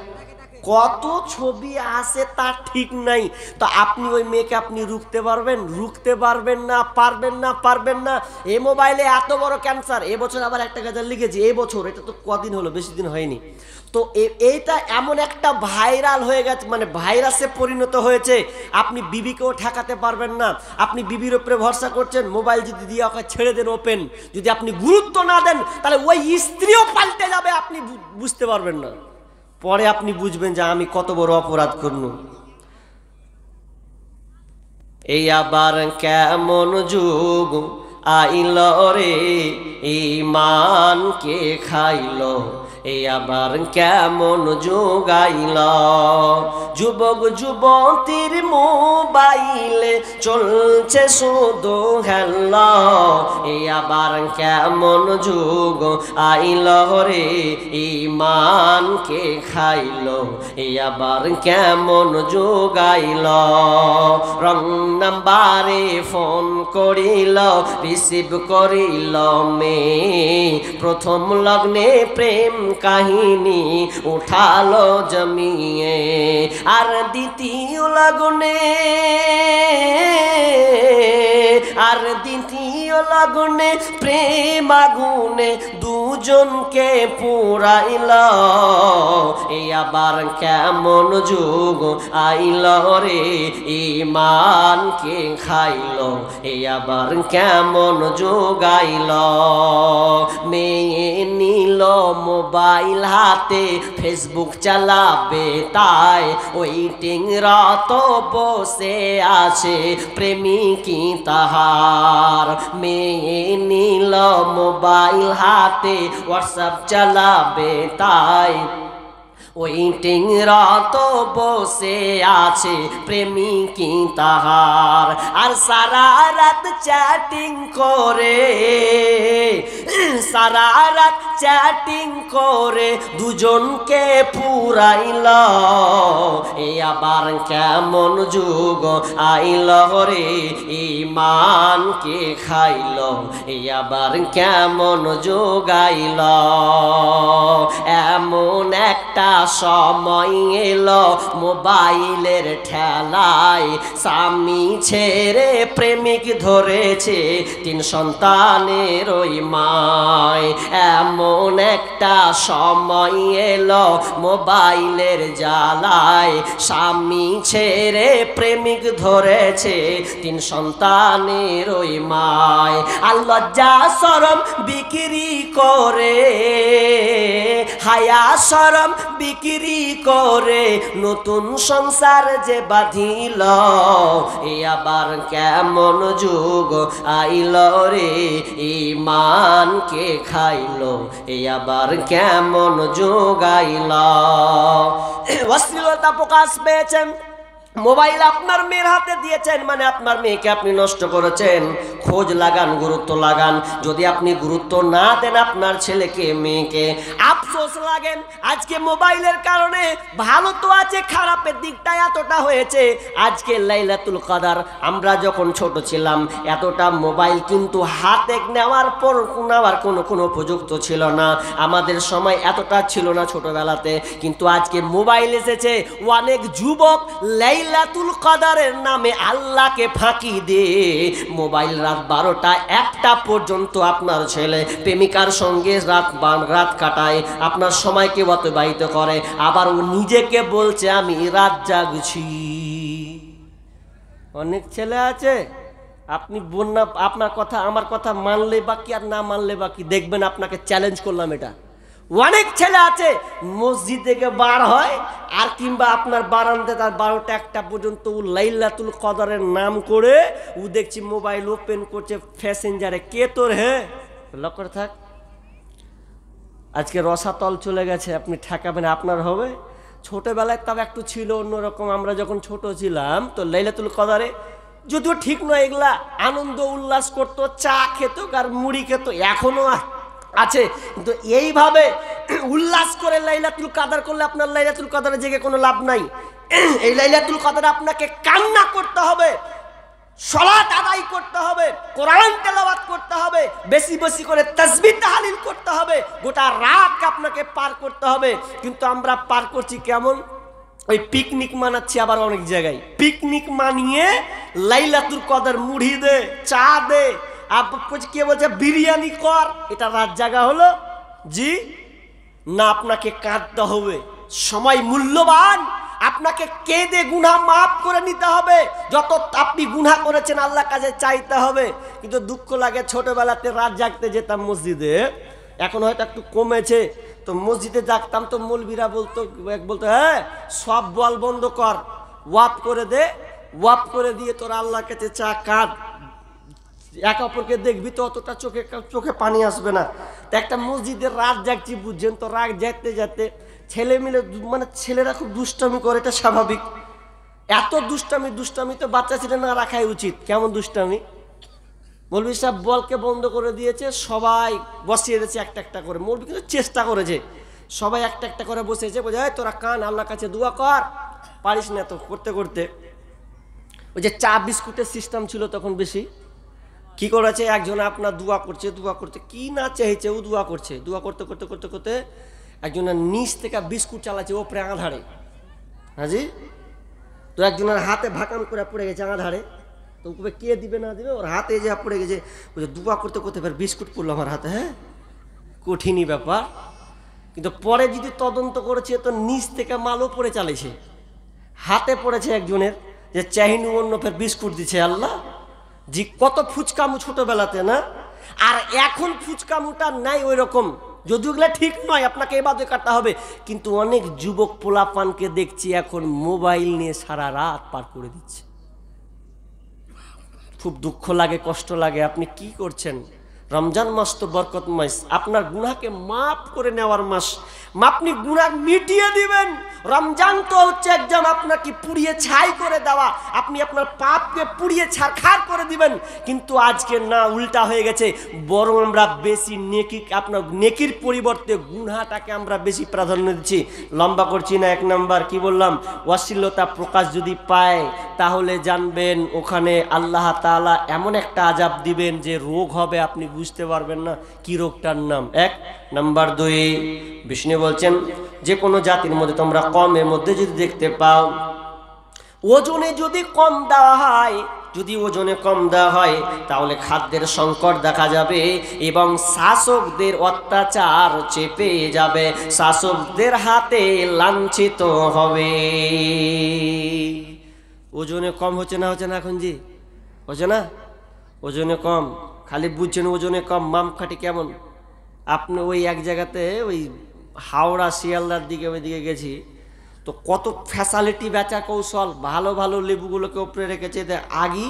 কত ছবি আসে তার ঠিক নাই। তো আপনি ওই মেয়েকে আপনি রুখতে পারবেন? রুখতে পারবেন না, পারবেন না, পারবেন না। এই মোবাইলে এত বড় ক্যান্সার, এবছর আবার একটা গাজার লিখেছি, এই বছর, এটা তো কদিন হলো, বেশি দিন হয়নি। তো এইটা এমন একটা ভাইরাল হয়ে গেছে, মানে ভাইরাসে পরিণত হয়েছে, আপনি বিবিকেও ঠেকাতে পারবেন না। আপনি বিবির উপরে ভরসা করছেন, মোবাইল যদি দিয়ে ওকে ছেড়ে দেন ওপেন, যদি আপনি গুরুত্ব না দেন তাহলে ওই স্ত্রীও পাল্টে যাবে, আপনি বুঝতে পারবেন না। পরে আপনি বুঝবেন যে আমি কত বড় অপরাধ করব। এই আবার কেমন যুগ আইল রে, ঈমান কে খাইল, এই আবার কেমন যুগ আইল। যুবক যুবতীর মোবাইলে চলছে শুধু হেল্লা, এই আবার কেমন যুগ আইল রে, ঈমান কে খাইল, এই আবার কেমন যুগ আইল। রং নাম্বারে ফোন করিল, রিসিভ করিল মেয়ে, প্রথম লগ্নে প্রেম কাহিনী উঠালো জমিয়ে, আর দ্বিতীয় লগ্নে, আর দ্বিতীয় লগ্নে প্রেম আগুনে দুজনকে পুরাইল। এই আবার কেমন যুগ আইল রে, ঈমান কে খাইল, এই আবার কেমন যুগ আইল। মেয়ে নিল মোবাইল হাতে, ফেসবুক চালাবে তাই ওয়েটিং রত বসে আছে প্রেমিকী তাহার। মেয়ে নিল মোবাইল হাতে, হোয়াটসঅ্যাপ চালাবে তাই ওয়েটিং রত বসে আছে প্রেমিকী তাহার। আর সারা রাত চ্যাটিং করে, সারা রাত চ্যাটিং করে দুজনকে পুরাইল। এই আবার কেমন যুগ আইল রে, ঈমান কে খাইল, এই আবার কেমন যুগ আইল। এমন একটা সময় এলো মোবাইলের ঠেলায়, স্বামী ছেড়ে প্রেমিক ধরেছে 3 সন্তানের ওই মায়। এমন একটা সময় এলো মোবাইলের জ্বালায়, স্বামী ছেড়ে প্রেমিক ধরেছে 3 সন্তানের ওই মায়। আর লজ্জা শরম বিক্রি করে, হায়া শরম বিক্রি করে নতুন সংসার যে বাঁধিল। এ আবার কেমন যুগ আইল রে, ঈমান কে খাইল, এ আবার কেমন যুগ আইল। অশ্লীলতা প্রকাশ পেয়েছেন, মোবাইল আপনার মেয়ের হাতে দিয়েছেন, মানে আপনার মেয়েকে আপনি নষ্ট করেছেন। খোঁজ লাগান, গুরুত্ব লাগান। যদি আপনি গুরুত্ব না দেন আপনার ছেলেকে মেয়েকে, আফসোস লাগেন। আজকে মোবাইলের কারণে ভালো তো আছে, খারাপের দিকটা এতটা হয়েছে। আজকে লাইলাতুল কদর, আমরা যখন ছোট ছিলাম এতটা মোবাইল কিন্তু হাতে নেওয়ার পর নেওয়ার কোনো উপযুক্ত ছিল না। আমাদের সময় এতটা ছিল না ছোটবেলাতে, কিন্তু আজকে মোবাইল এসেছে। অনেক যুবক লাইলাতুল কদরের নামে আল্লাহকে ফাঁকি দিয়ে মোবাইল রাত 12টা 1টা পর্যন্ত আপনার ছেলে প্রেমিকার সঙ্গে রাত কাটায়, আপনার সময়কে অতিবাহিত করে। আবার ও নিজেকে বলছে আমি রাত জাগছি। অনেক ছেলে আছে, আপনি বন্যা আপনার কথা আমার কথা মানলে বাকি আর না মানলে বাকি, দেখবেন আপনাকে চ্যালেঞ্জ করলাম এটা। অনেক ছেলে আছে মসজিদ থেকে বার হয় আর কিংবা আপনার বারান্দা তার 12টা 1টা পর্যন্ত ও লাইলাতুল কদরের নাম করে ও দেখছি মোবাইল ওপেন করছে প্যাসেঞ্জারে। কে তোর হে লক করে থাক। আজকে রসাতল চলে গেছে, আপনি ঠেকাবেন আপনার হবে। ছোটবেলায় তবে একটু ছিল অন্যরকম। আমরা যখন ছোট ছিলাম তো লাইলাতুল কদরে যদিও ঠিক নয়, এগুলা আনন্দ উল্লাস করতো, চা খেত আর মুড়ি খেত, এখনো আছে। কিন্তু এইভাবে উল্লাস করে লাইলাতুল কাদর করলে আপনার লাইলাতুল কাদরে জেগে কোনো লাভ নাই। এই লাইলাতুল কাদরে আপনাকে কান্না করতে হবে, সালাত আদায় করতে হবে, কোরআন তেলাওয়াত করতে হবে, বেশি বেশি করে তাসবিহ তাহলিল করতে হবে, গোটা রাত আপনাকে পার করতে হবে। কিন্তু আমরা পার করছি কেমন? ওই পিকনিক মানাচ্ছি। আবার অনেক জায়গায় পিকনিক মানিয়ে লাইলাতুল কদর মুড়ি দে, চা দে, কে বলছে বিরিয়ানি কর, এটা রাত জাগা হলো? জি না, আপনাকে কাঁদতে হবে, সময় মূল্যবান, আপনাকে কেঁদে গুনাহ মাফ করে নিতে হবে। যত আপনি গুনাহ করেছেন আল্লাহর কাছে চাইতে হবে। কিন্তু দুঃখ লাগে, ছোটবেলাতে রাত জাগতে যেতাম মসজিদে, এখন হয়তো একটু কমেছে, তো মসজিদে জাগতাম, তো মৌলবীরা বলতো হ্যাঁ সব বল বন্ধ কর, ওয়াপ করে দে, ওয়াপ করে দিয়ে তোরা আল্লাহর কাছে চা, কাঁদ, এক অপরকে দেখবি তো অতটা চোখে পানি আসবে না। তো একটা মসজিদের রাত জাগছি, বুঝছেন তো, রাত জাগতে যেতে ছেলে মিলে মানে ছেলেরা খুব দুষ্টামি করে, এটা স্বাভাবিক। এত দুষ্টামি তো বাচ্চা ছেলে না রাখাই উচিত। কেমন দুষ্টামি? মৌলভী সাহেব বলকে বন্ধ করে দিয়েছে, সবাই বসিয়ে দিয়েছে একটা একটা করে। মৌলভী কিন্তু চেষ্টা করেছে, সবাই একটা একটা করে বসেছে, বলছে তোরা কান, আল্লাহর কাছে দোয়া কর, পারিস না তো। করতে করতে ওই যে চা বিস্কুটের সিস্টেম ছিল তখন বেশি, কি করেছে, একজন আপনার দোয়া করছে, কি না চাইছে, ও দোয়া করছে, দোয়া করতে করতে করতে করতে একজনের নিচ থেকে বিস্কুট চালাচ্ছে ওপরে আঁধারে, হাজি। তো একজনের হাতে ভাকান করে পড়ে গেছে আঁধারে, তো ওকে কে দিবে না দিবে, ওর হাতে যে পড়ে গেছে, ওই দোয়া করতে করতে ফের বিস্কুট পড়লো আমার হাতে। হ্যাঁ, কঠিনই ব্যাপার। কিন্তু পরে যদি তদন্ত করেছে, তো নিচ থেকে মালও পড়ে চালিয়েছে, হাতে পড়েছে একজনের, যে চাহিনু অন্য ফের বিস্কুট দিচ্ছে। আল্লাহ জি, কত ফুচকামু ছোটবেলাতে না, আর এখন ফুচকামুটা নাই ওই রকম। যদিও ওগুলো ঠিক নয়, আপনাকে এবাদত করতে হবে, কিন্তু অনেক যুবক পোলাপানকে দেখছি এখন মোবাইল নিয়ে সারা রাত পার করে দিচ্ছে। খুব দুঃখ লাগে, কষ্ট লাগে। আপনি কি করছেন? রমজান মাস তো বরকত মাস, আপনার গুনাহকে মাফ করে নেওয়ার মাস, আপনি গুনাহ মিটিয়ে দিবেন। রমজান তো হচ্ছে একদম আপনাকে পুড়িয়ে ছাই করে দেওয়া, আপনি আপনার পাপকে পুড়িয়ে ছারখার করে দিবেন। কিন্তু আজকে না, উল্টা হয়ে গেছে, বরং আমরা বেশি নেকি, আপনার নেকির পরিবর্তে গুনাহটাকে আমরা বেশি প্রাধান্য দিচ্ছি। লম্বা করছি না, 1 নাম্বার কি বললাম, অশ্লীলতা প্রকাশ যদি পায় তাহলে জানবেন ওখানে আল্লাহ তাআলা এমন একটা আযাব দিবেন যে রোগ হবে, আপনি বুঝতে পারবেন না কি রোগটার নাম। 1 নাম্বার 2, বিষ্ণু বলছেন যে কোনো জাতির মধ্যে তোমরা কমের মধ্যে যদি দেখতে পাও, ওজনে যদি কম দেওয়া হয়, যদি ওজনে কম দেওয়া হয় তাহলে খাদ্যের সংকট দেখা যাবে এবং শাসকদের অত্যাচার চেপে যাবে, শাসকদের হাতে লাঞ্ছিত হবে। ওজনে কম হচ্ছে না এখন? জি হচ্ছে না, ওজনে কম, খালি বুঝছেন ওজনে কম, মাপকাঠি কেমন? আপনি ওই এক জায়গাতে ওই হাওড়া শিয়ালদার দিকে ওইদিকে গেছি, তো কত ফ্যাসিলিটি, বেচা কৌশল, ভালো ভালো লেবুগুলোকে উপরে রেখেছে। আগি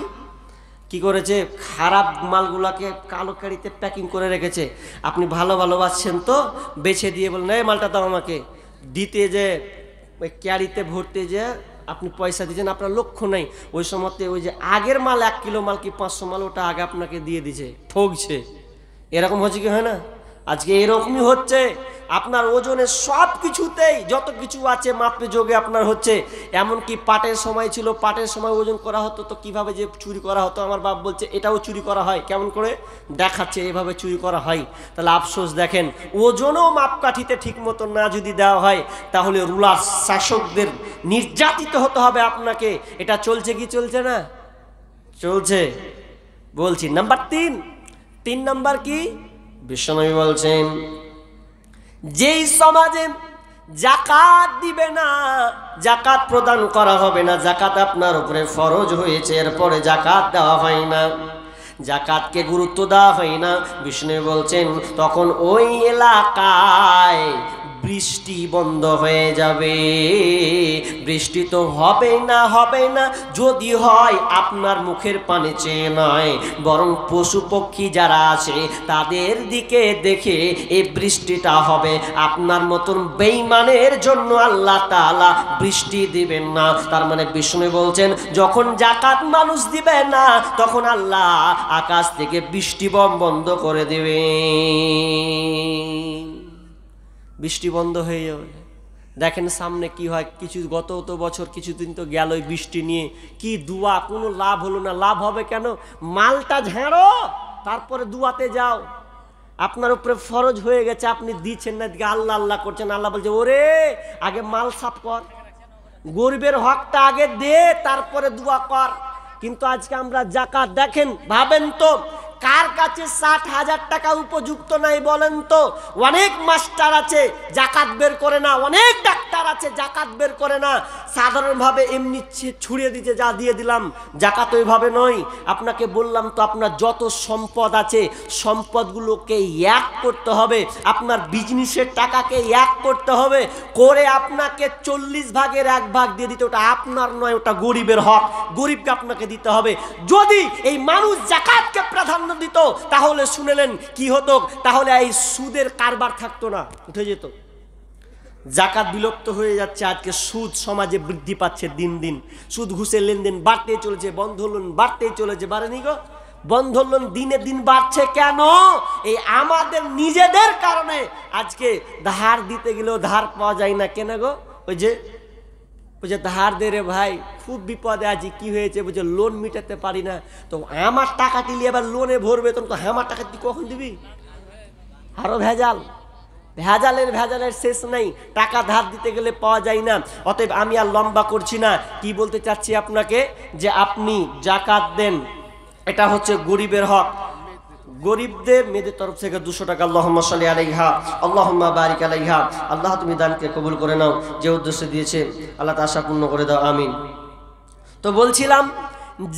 কি করেছে, খারাপ মালগুলোকে কালো কারিতে প্যাকিং করে রেখেছে। আপনি ভালো ভালোবাসছেন তো বেছে দিয়ে বলেন এই মালটা দাও আমাকে, দিতে যে ওই ক্যারিতে ভরতে যে আপনি পয়সা দিচ্ছেন, আপনার লক্ষ্য নেই, ওই সময়তে ওই যে আগের মাল 1 কিলো মাল কি 500 মাল ওটা আগে আপনাকে দিয়ে দিছে, ঠকছে। এরকম হচ্ছে কি হয় না? আজকে এরকমই হচ্ছে। আপনার ওজনে সব কিছুতেই যত কিছু আছে মাপে যোগে আপনার হচ্ছে। এমনকি পাটের সময় ছিল, পাটের সময় ওজন করা হতো, তো কিভাবে যে চুরি করা হতো, আমার বাপ বলছে এটাও চুরি করা হয়, কেমন করে দেখাচ্ছে এভাবে চুরি করা হয়। তাহলে আফসোস দেখেন, ওজনও মাপকাঠিতে ঠিক মতো না যদি দেওয়া হয় তাহলে রুলার শাসকদের নির্যাতিত হতে হবে আপনাকে। এটা চলছে কি চলছে না? চলছে। বলছি নাম্বার 3 নাম্বার কি, বিশ্বনবী বলছেন যেই সমাজে যাকাত দিবে না, যাকাত প্রদান করা হবে না, যাকাত আপনার উপরে ফরজ হয়েছে, এরপরে যাকাত দেওয়া হয় না, যাকাতকে গুরুত্ব দেওয়া হয় না, বিষ্ণু বলছেন তখন ওই এলাকায় বৃষ্টি বন্ধ হয়ে যাবে। বৃষ্টি তো হবে না, হবে না। যদি হয় আপনার মুখের পানে চেয়ে নয়, বরং পশু পক্ষী যারা আছে তাদের দিকে দেখে এই বৃষ্টিটা হবে। আপনার মতন বেঈমানের জন্য আল্লাহ তাআলা বৃষ্টি দিবেন না। তার মানে বিষ্ণু বলছেন, যখন যাকাত মানুষ দিবে না, তখন আল্লাহ আকাশ থেকে বৃষ্টি বন্ধ করে দেবে। বৃষ্টি বন্ধ হয়ে যাবে। দেখেন সামনে কি হয়। গত বছর কিছুদিন তো গেল বৃষ্টি নিয়ে, কি দুয়া, কোনো লাভ হলো না। লাভ হবে কেন? মালটা ঝাড়ো, তারপরে দুয়াতে যাও। আপনার উপরে ফরজ হয়ে গেছে, আপনি দিচ্ছেন না, দিকে আল্লাহ আল্লাহ করছেন। আল্লাহ বলছে, ওরে আগে মাল সাফ কর, গরিবের হকটা আগে দে, তারপরে দুয়া কর। কিন্তু আজকে আমরা যাকাত দেখেন, ভাবেন তো কার কাছে ৬০,০০০ টাকা উপযুক্ত নাই বলেন তো? অনেক মাস্টার আছে যাকাত বের করে না, অনেক ডাক্তার আছে যাকাত বের করে না। সাধারণভাবে এমনি ছুড়িয়ে দিতে, যা দিয়ে দিলাম। যাকাত ওইভাবে নয়। আপনাকে বললাম তো, আপনার যত সম্পদ আছে সম্পদগুলোকে এক করতে হবে। আপনার বিজনেসের টাকাকে এক করতে হবে, করে আপনাকে ৪০ ভাগের ১ ভাগ দিয়ে দিতে। ওটা আপনার নয়, ওটা গরিবের হক, গরিবকে আপনাকে দিতে হবে। যদি এই মানুষ যাকাতকে প্রাধান্য দিত, তাহলে শুনেলেন কি হতো? তাহলে এই সুদের কারবার থাকতো না, উঠে যেত। যাকাত বিলুপ্ত হয়ে যাচ্ছে। আজকে সুদ সমাজে বৃদ্ধি পাচ্ছে দিন দিন। সুদ ঘুষের লেনদেন বাড়তেই চলেছে, বন্ধন লোন বাড়তেই চলেছে। বাড়েনি গো? বন্ধন লোন দিনে দিন বাড়ছে কেন? এই আমাদের নিজেদের কারণে। আজকে ধার দিতে গেলেও ধার পাওয়া যায় না। কেন গো? ওই যে ধার দে রে ভাই, খুব বিপদে আছি। কি হয়েছে? বলছে লোন মিটাতে পারি না। তো আমার টাকা দিলে এবার লোনে ভরবে, তো আমার টাকা তুই কখন দিবি? আরো ভেজাল, ভেজালের শেষ নেই। টাকা ধার দিতে গেলে পাওয়া যায় না। অতএব আমি আর লম্বা করছি না। কি বলতে চাচ্ছি আপনাকে, যে আপনি যাকাত দেন, এটা হচ্ছে গরিবের হক। গরিবদের মেয়েদের তরফ থেকে 200 টাকা, আল্লাহুম্মা সাল্লি আলাইহা আল্লাহুম্মা বারিক আলাইহা। আল্লাহ তুমি দানকে কবুল করে নাও, যে উদ্দেশ্যে দিয়েছে আল্লাহ তা আশা পূর্ণ করে দাও, আমিন। তো বলছিলাম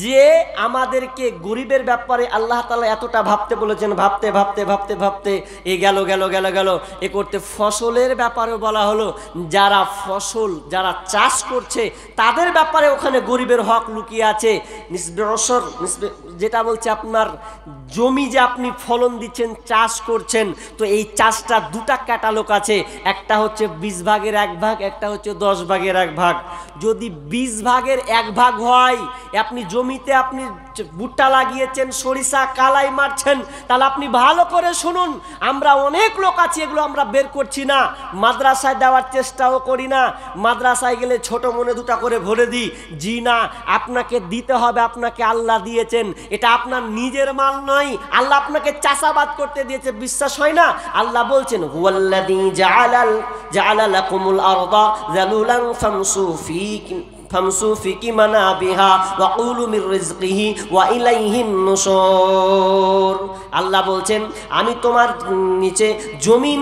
যে আমাদেরকে গরিবের ব্যাপারে আল্লাহ তাআলা এতটা ভাবতে বলেছেন, ভাবতে ভাবতে ভাবতে ভাবতে এ গেল গেল গেল গেল এ করতে ফসলের ব্যাপারেও বলা হলো। যারা ফসল, যারা চাষ করছে তাদের ব্যাপারে ওখানে গরিবের হক লুকিয়ে আছে। যেটা বলছে আপনার জমি যে আপনি ফলন দিচ্ছেন, চাষ করছেন, তো এই চাষটা দুটা ক্যাটালগ আছে। একটা হচ্ছে 20 ভাগের 1 ভাগ, একটা হচ্ছে 10 ভাগের 1 ভাগ। যদি 20 ভাগের 1 ভাগ হয়, আপনি জমিতে আপনি ভুট্টা লাগিয়েছেন, সরিষা কালাই মারছেন, তাহলে আপনি ভালো করে শুনুন। আমরা অনেক লোক আছি, এগুলো আমরা বের করছি না, মাদ্রাসায় দেওয়ার চেষ্টাও করি না। মাদ্রাসায় গেলে ছোট মনে 2টা করে ভরে দিই। জি না, আপনাকে দিতে হবে। আপনাকে আল্লাহ দিয়েছেন, এটা আপনার নিজের মাল নয়। আল্লাহ আপনাকে চাষাবাদ করতে দিয়েছে। বিশ্বাস হয় না? আল্লাহ বলছেন, হুয়াল্লাযী জাআলা লাকুমুল আরদা যালুলান ফামসু ফি মানাবিহা ওয়া কুলু মির রিজকিহি ওয়া ইলাইহিন নুশুর। আল্লাহ বলছেন, আমি তোমার নিচে জমিন,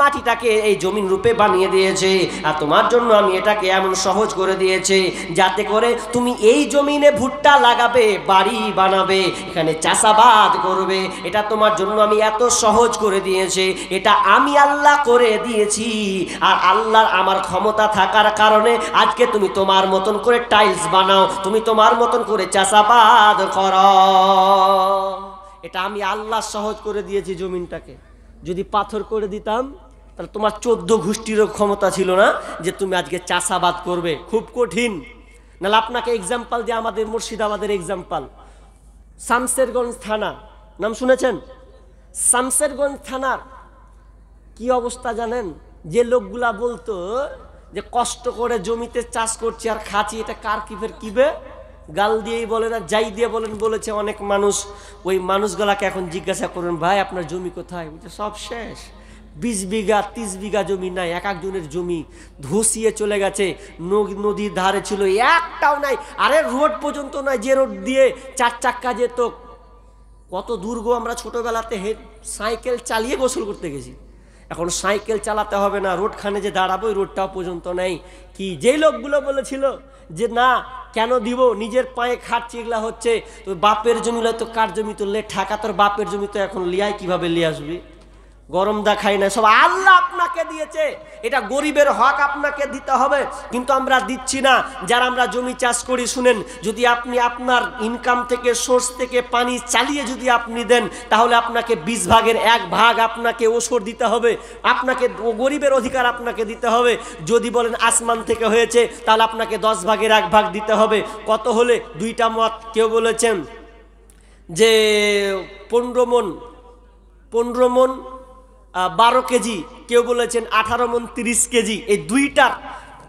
মাটিটাকে এই জমিন রূপে বানিয়ে দিয়েছে, আর তোমার জন্য আমি এটাকে এমন সহজ করে দিয়েছি যাতে করে তুমি এই জমিনে ভুট্টা লাগাবে, বাড়ি বানাবে, এখানে চাষাবাদ করবে। এটা তোমার জন্য আমি এত সহজ করে দিয়েছি। এটা আমি আল্লাহ করে দিয়েছি। আর আল্লাহর আমার ক্ষমতা থাকার কারণে আজকে তুমি তোমার মতন করে টাইলস বানাও, তুমি তোমার মতন করে চাষাবাদ করো। এটা আমি আল্লাহ সহজ করে দিয়েছি জমিনটাকে। যদি পাথর করে দিতাম, তাহলে তোমার 14 গোষ্ঠীরও ক্ষমতা ছিল না যে তুমি আজকে চাষাবাদ করবে। খুব কঠিন। নাহলে আপনাকে এক্সাম্পল দিয়ে, আমাদের মুর্শিদাবাদের এক্সাম্পল, শামসেরগঞ্জ থানা নাম শুনেছেন? শামসেরগঞ্জ থানার কি অবস্থা জানেন? যে লোকগুলা বলতো যে কষ্ট করে জমিতে চাষ করছি আর খাচ্ছি, এটা কার কিফের কিবে, গাল দিয়েই বলে না, যাই দিয়ে বলেন, বলেছে অনেক মানুষ। ওই মানুষগুলাকে এখন জিজ্ঞাসা করুন, ভাই আপনার জমি কোথায়? বলছে সব শেষ। 20 বিঘা 30 বিঘা জমি নাই, এক একজনের জমি ধসিয়ে চলে গেছে। নদীর ধারে ছিল, একটাও নাই। আরে রোড পর্যন্ত নাই, যে রোড দিয়ে 4 চাক্কা যেত। কত দুর্গ আমরা ছোটবেলাতে সাইকেল চালিয়ে গোসল করতে গেছি। এখন সাইকেল চালাতে হবে না, রোডখানে যে দাঁড়াবো ওই রোডটাও পর্যন্ত নেই। কি যেই লোকগুলো বলেছিল যে না কেন দিব, নিজের পায়ে খাটছি, এগুলা হচ্ছে তো বাপের জমি, তো কার জমি তো লে ঠাকা, তোর বাপের জমি তো এখন লিয়ায় কিভাবে লিয়ে আসবি? গরম দেখাই না, সব আল্লাহ আপনাকে দিয়েছে, এটা গরিবের হক আপনাকে দিতে হবে, কিন্তু আমরা দিচ্ছি না। যারা আমরা জমি চাষ করি, শুনেন, যদি আপনি আপনার ইনকাম থেকে, সোর্স থেকে পানি চালিয়ে যদি আপনি দেন, তাহলে আপনাকে 20 ভাগের 1 ভাগ আপনাকে ওসর দিতে হবে, আপনাকে গরিবের অধিকার আপনাকে দিতে হবে। যদি বলেন আসমান থেকে হয়েছে, তাহলে আপনাকে 10 ভাগের 1 ভাগ দিতে হবে। কত হলে? 2টা মত। কেউ বলেছেন যে 15 মন 12 কেজি, কেউ বলেছেন 18 মন 30 কেজি। এই দুইটার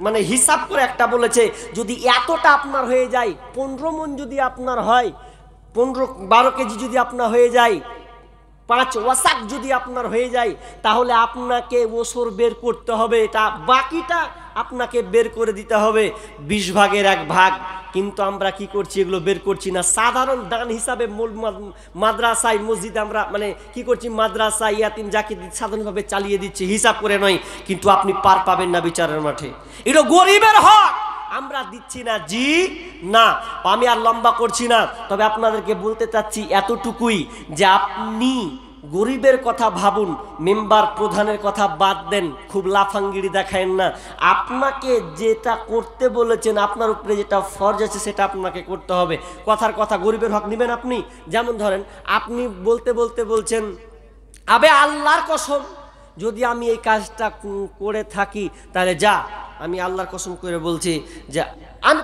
মানে হিসাব করে একটা বলেছে, যদি এতটা আপনার হয়ে যায়, 15 মন যদি আপনার হয়, 12 কেজি যদি আপনার হয়ে যায়, 5 ওয়াসাক যদি আপনার হয়ে যায়, তাহলে আপনাকে ওসর বের করতে হবে, এটা বাকিটা আপনাকে বের করে দিতে হবে 20 ভাগের 1 ভাগ। কিন্তু আমরা কি করছি? এগুলো বের করছি না। সাধারণ দান হিসাবে মাদ্রাসায়, মসজিদে আমরা মানে কি করছি? মাদ্রাসা, ইয়াতিম, জাকির সাধারণভাবে চালিয়ে দিচ্ছি, হিসাব করে নয়। কিন্তু আপনি পার পাবেন না বিচারের মাঠে। এটা গরিবের হক, আমরা দিচ্ছি না। জি না, আমি আর লম্বা করছি না, তবে আপনাদেরকে বলতে চাচ্ছি এতটুকুই যে আপনি গরিবের কথা ভাবুন, মেম্বার প্রধানের কথা বাদ দেন, খুব লাফাঙ্গিরি দেখায়েন না। আপনাকে যেটা করতে বলেছেন, আপনার উপরে যেটা ফরজ আছে সেটা আপনাকে করতে হবে। কথার কথা, গরিবের হক নেবেন আপনি? যেমন ধরেন, আপনি বলতে বলতে বলছেন, আবে আল্লাহর কসম, যদি আমি এই কাজটা করে থাকি, তাহলে যা, আমি আল্লাহর কসম করে বলছি যে আমি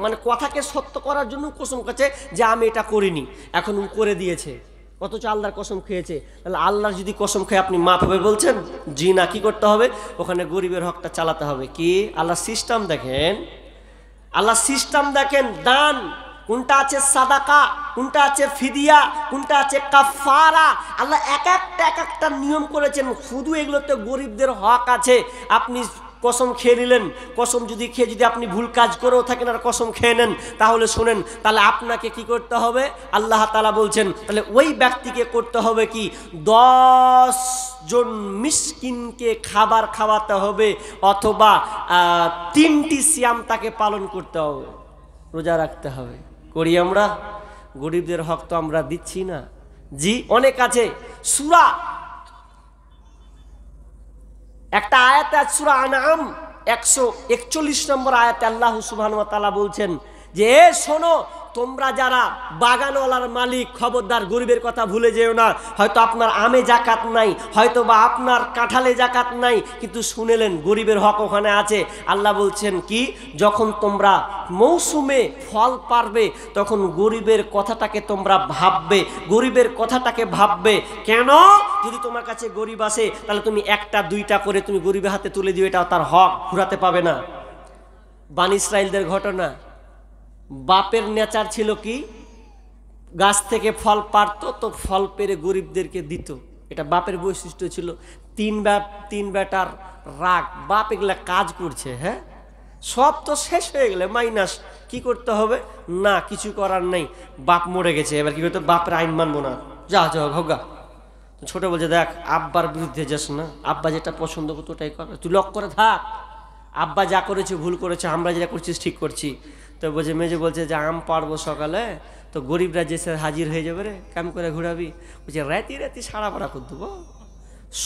মানে কথাকে সত্য করার জন্য কসম করছে যে আমি এটা করিনি, এখন করে দিয়েছে, অথচ আল্লাহর কসম খেয়েছে। তাহলে আল্লাহর যদি কসম খেয়ে আপনি মাফ হবে বলছেন? জি না। কি করতে হবে? ওখানে গরিবের হকটা চালাতে হবে। কি? আল্লাহ সিস্টেম দেখেন, আল্লাহ সিস্টেম দেখেন। দান কোনটা আছে? সাদাকা কোনটা আছে? ফিদিয়া কোনটা আছে? কাফারা। আল্লাহ এক একটা নিয়ম করেছেন। শুধু এগুলোতে গরিবদের হক আছে। আপনি কসম খেয়ে নিলেন, কসম যদি খেয়ে যদি আপনি ভুল কাজ করেও থাকেন আর কসম খেয়ে নেন, তাহলে শোনেন, তাহলে আপনাকে কি করতে হবে? আল্লাহ তাআলা বলছেন, তাহলে ওই ব্যক্তিকে করতে হবে কি? 10 জন মিসকিনকে খাবার খাওয়াতে হবে, অথবা 3টি সিয়াম তাকে পালন করতে হবে, রোজা রাখতে হবে। করি আমরা? গরিবদের হক তো আমরা দিচ্ছি না। জি, অনেক আছে। সূরা, একটা আয়াতে আছে, সূরা আনআম 141 নম্বর আয়াতে আল্লাহ সুবহানাহু ওয়া তাআলা বলছেন যে, শোনো, তোমরা যারা বাগানওয়ালার মালিক, খবরদার গরিবের কথা ভুলে যেও না। হয়তো আপনার আমে জাকাত নাই, হয়তো বা আপনার কাঁঠালে জাকাত নাই, কিন্তু শুনেলেন গরিবের হক ওখানে আছে। আল্লাহ বলছেন কি? যখন তোমরা মৌসুমে ফল পারবে, তখন গরিবের কথাটাকে তোমরা ভাববে, গরিবের কথাটাকে ভাববে। কেন? যদি তোমার কাছে গরিব আসে, তাহলে তুমি 1টা 2টা করে তুমি গরিবের হাতে তুলে দিও, এটা তার হক, ঘুরাতে পাবে না। বানি ইসরাইলদের ঘটনা, বাপের নেচার ছিল কি? গাছ থেকে ফল পারতো তো ফল পেরে গরিবদেরকে দিত, এটা বাপের বৈশিষ্ট্য ছিল। 3 বেটার রাগ, বাপ এগুলা কাজ করছে, হ্যাঁ, সব তো শেষ হয়ে গেলে মাইনাস, কি করতে হবে? না, কিছু করার নেই, বাপ মরে গেছে, এবার কি করতে? বাপের আইন মানবো না, যা যা হোগা। ছোট বলছে, দেখ, আব্বার বিরুদ্ধে যাস না, আব্বা যেটা পছন্দ করতো ওটাই কর, তুই লক করে থাক, আব্বা যা করেছে ভুল করেছে, আমরা যেটা করছিস ঠিক করছি। তো বলছে, মেজে বলছে যে আম পারবো সকালে, তো গরিবরা যে হাজির হয়ে যাবে রে, কেমন করে ঘুরাবি? বলছে, রাতি সারা ভাড়া করে দেবো,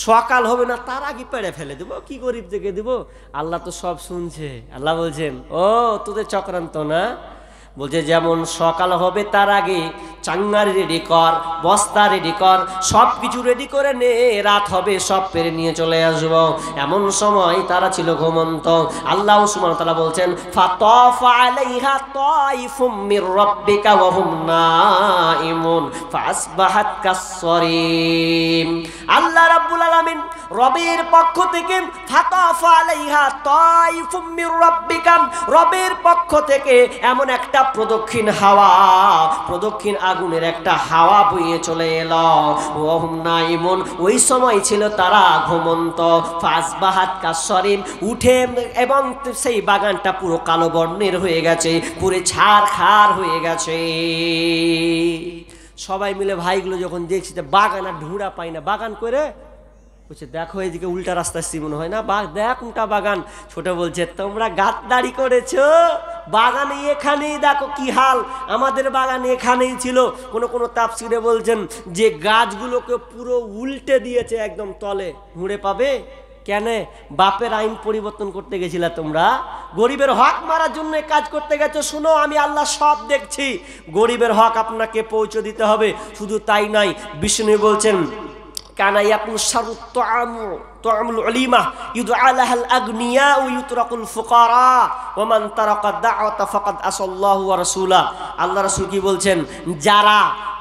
সকাল হবে না তার আগে পেড়ে ফেলে দেবো, কি গরিব থেকে দেবো? আল্লাহ তো সব শুনছে। আল্লাহ বলছেন, ও তোদের চক্রান্ত না। বলছে, যেমন সকাল হবে তার আগে চাঙ্গারি রেডি কর, বস্তা রেডি কর, সব কিছু রেডি করে নে, রাত হবে সব পেরে নিয়ে চলে আসবো। এমন সময় তারা ছিল ঘুমন্ত। আল্লাহ সুবহানাহু ওয়া তাআলা বলছেন, ফাতাফা আলাইহা তাইফুম মির রাব্বিকা ওয়া হুম নাইমুন ফাসবাহাত কাসসরিম। আল্লাহ রাব্বুল আলামিন রবের পক্ষ থেকে, ফাতাফা আলাইহা তাইফুম মির রাব্বিকা, রবের পক্ষ থেকে এমন একটা প্রদক্ষিণ হাওয়া, প্রদক্ষিণ আগুনের একটা হাওয়া বইয়ে চলে এলো। ওহুম নাইমুন, ওই সময় ছিল তারা ঘুমন্ত। ফাসবাহাত কাসসরিম, উঠে এবং সেই বাগানটা পুরো কালো বর্ণের হয়ে গেছে, পুরো ছারখার হয়ে গেছে। সবাই মিলে ভাইগুলো যখন দেখছি বাগান আর ঢুঁড়া পাই না, বাগান করে বলছে, দেখো এদিকে উল্টা রাস্তা আসছি মনে হয় না, দেখ উল্টা বাগান। ছোট বলছে, তোমরা গাদ্দারি করেছো, বাগানে এখানেই দেখো কি হাল, আমাদের বাগানে এখানেই ছিল। কোনো তাফসিরে বলছেন যে গাছগুলোকে পুরো উল্টে দিয়েছে একদম তলে, হুঁড়ে পাবে কেন? বাপের আইন পরিবর্তন করতে গেছিলা তোমরা, গরিবের হক মারার জন্য কাজ করতে গেছো। শুনো, আমি আল্লাহ সব দেখছি, গরিবের হক আপনাকে পৌঁছে দিতে হবে। শুধু তাই নাই, বিষ্ণু বলছেন কানা ইয়াকুল শারু তুআমুল উলিমা ইউদআ লাহাল আগনিয়া ওয়া ইউতরাকুল ফুকারা ওয়া মান তারাকা দাওয়াতা ফাকাদ আসাল্লাহু ওয়া রাসূলা। আল্লাহ রাসূল কি বলছেন?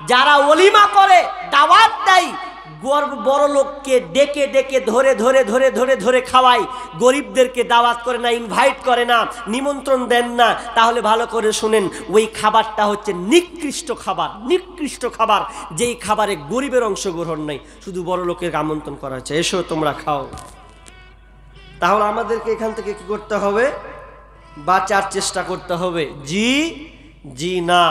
যারা ওলিমা করে, দাওয়াত দেয়, বড় লোককে ডেকে ডেকে ধরে খাওয়ায়, গরিবদেরকে দাওয়াত করে না, ইনভাইট করে না, নিমন্ত্রণ দেন না, তাহলে ভালো করে শুনেন, ওই খাবারটা হচ্ছে নিকৃষ্ট খাবার, যেই খাবারে গরিবের অংশগ্রহণ নেই, শুধু বড় লোকের আমন্ত্রণ করা হচ্ছে, এসো তোমরা খাও। তাহলে আমাদেরকে এখান থেকে কি করতে হবে? বাঁচার চেষ্টা করতে হবে। জি না,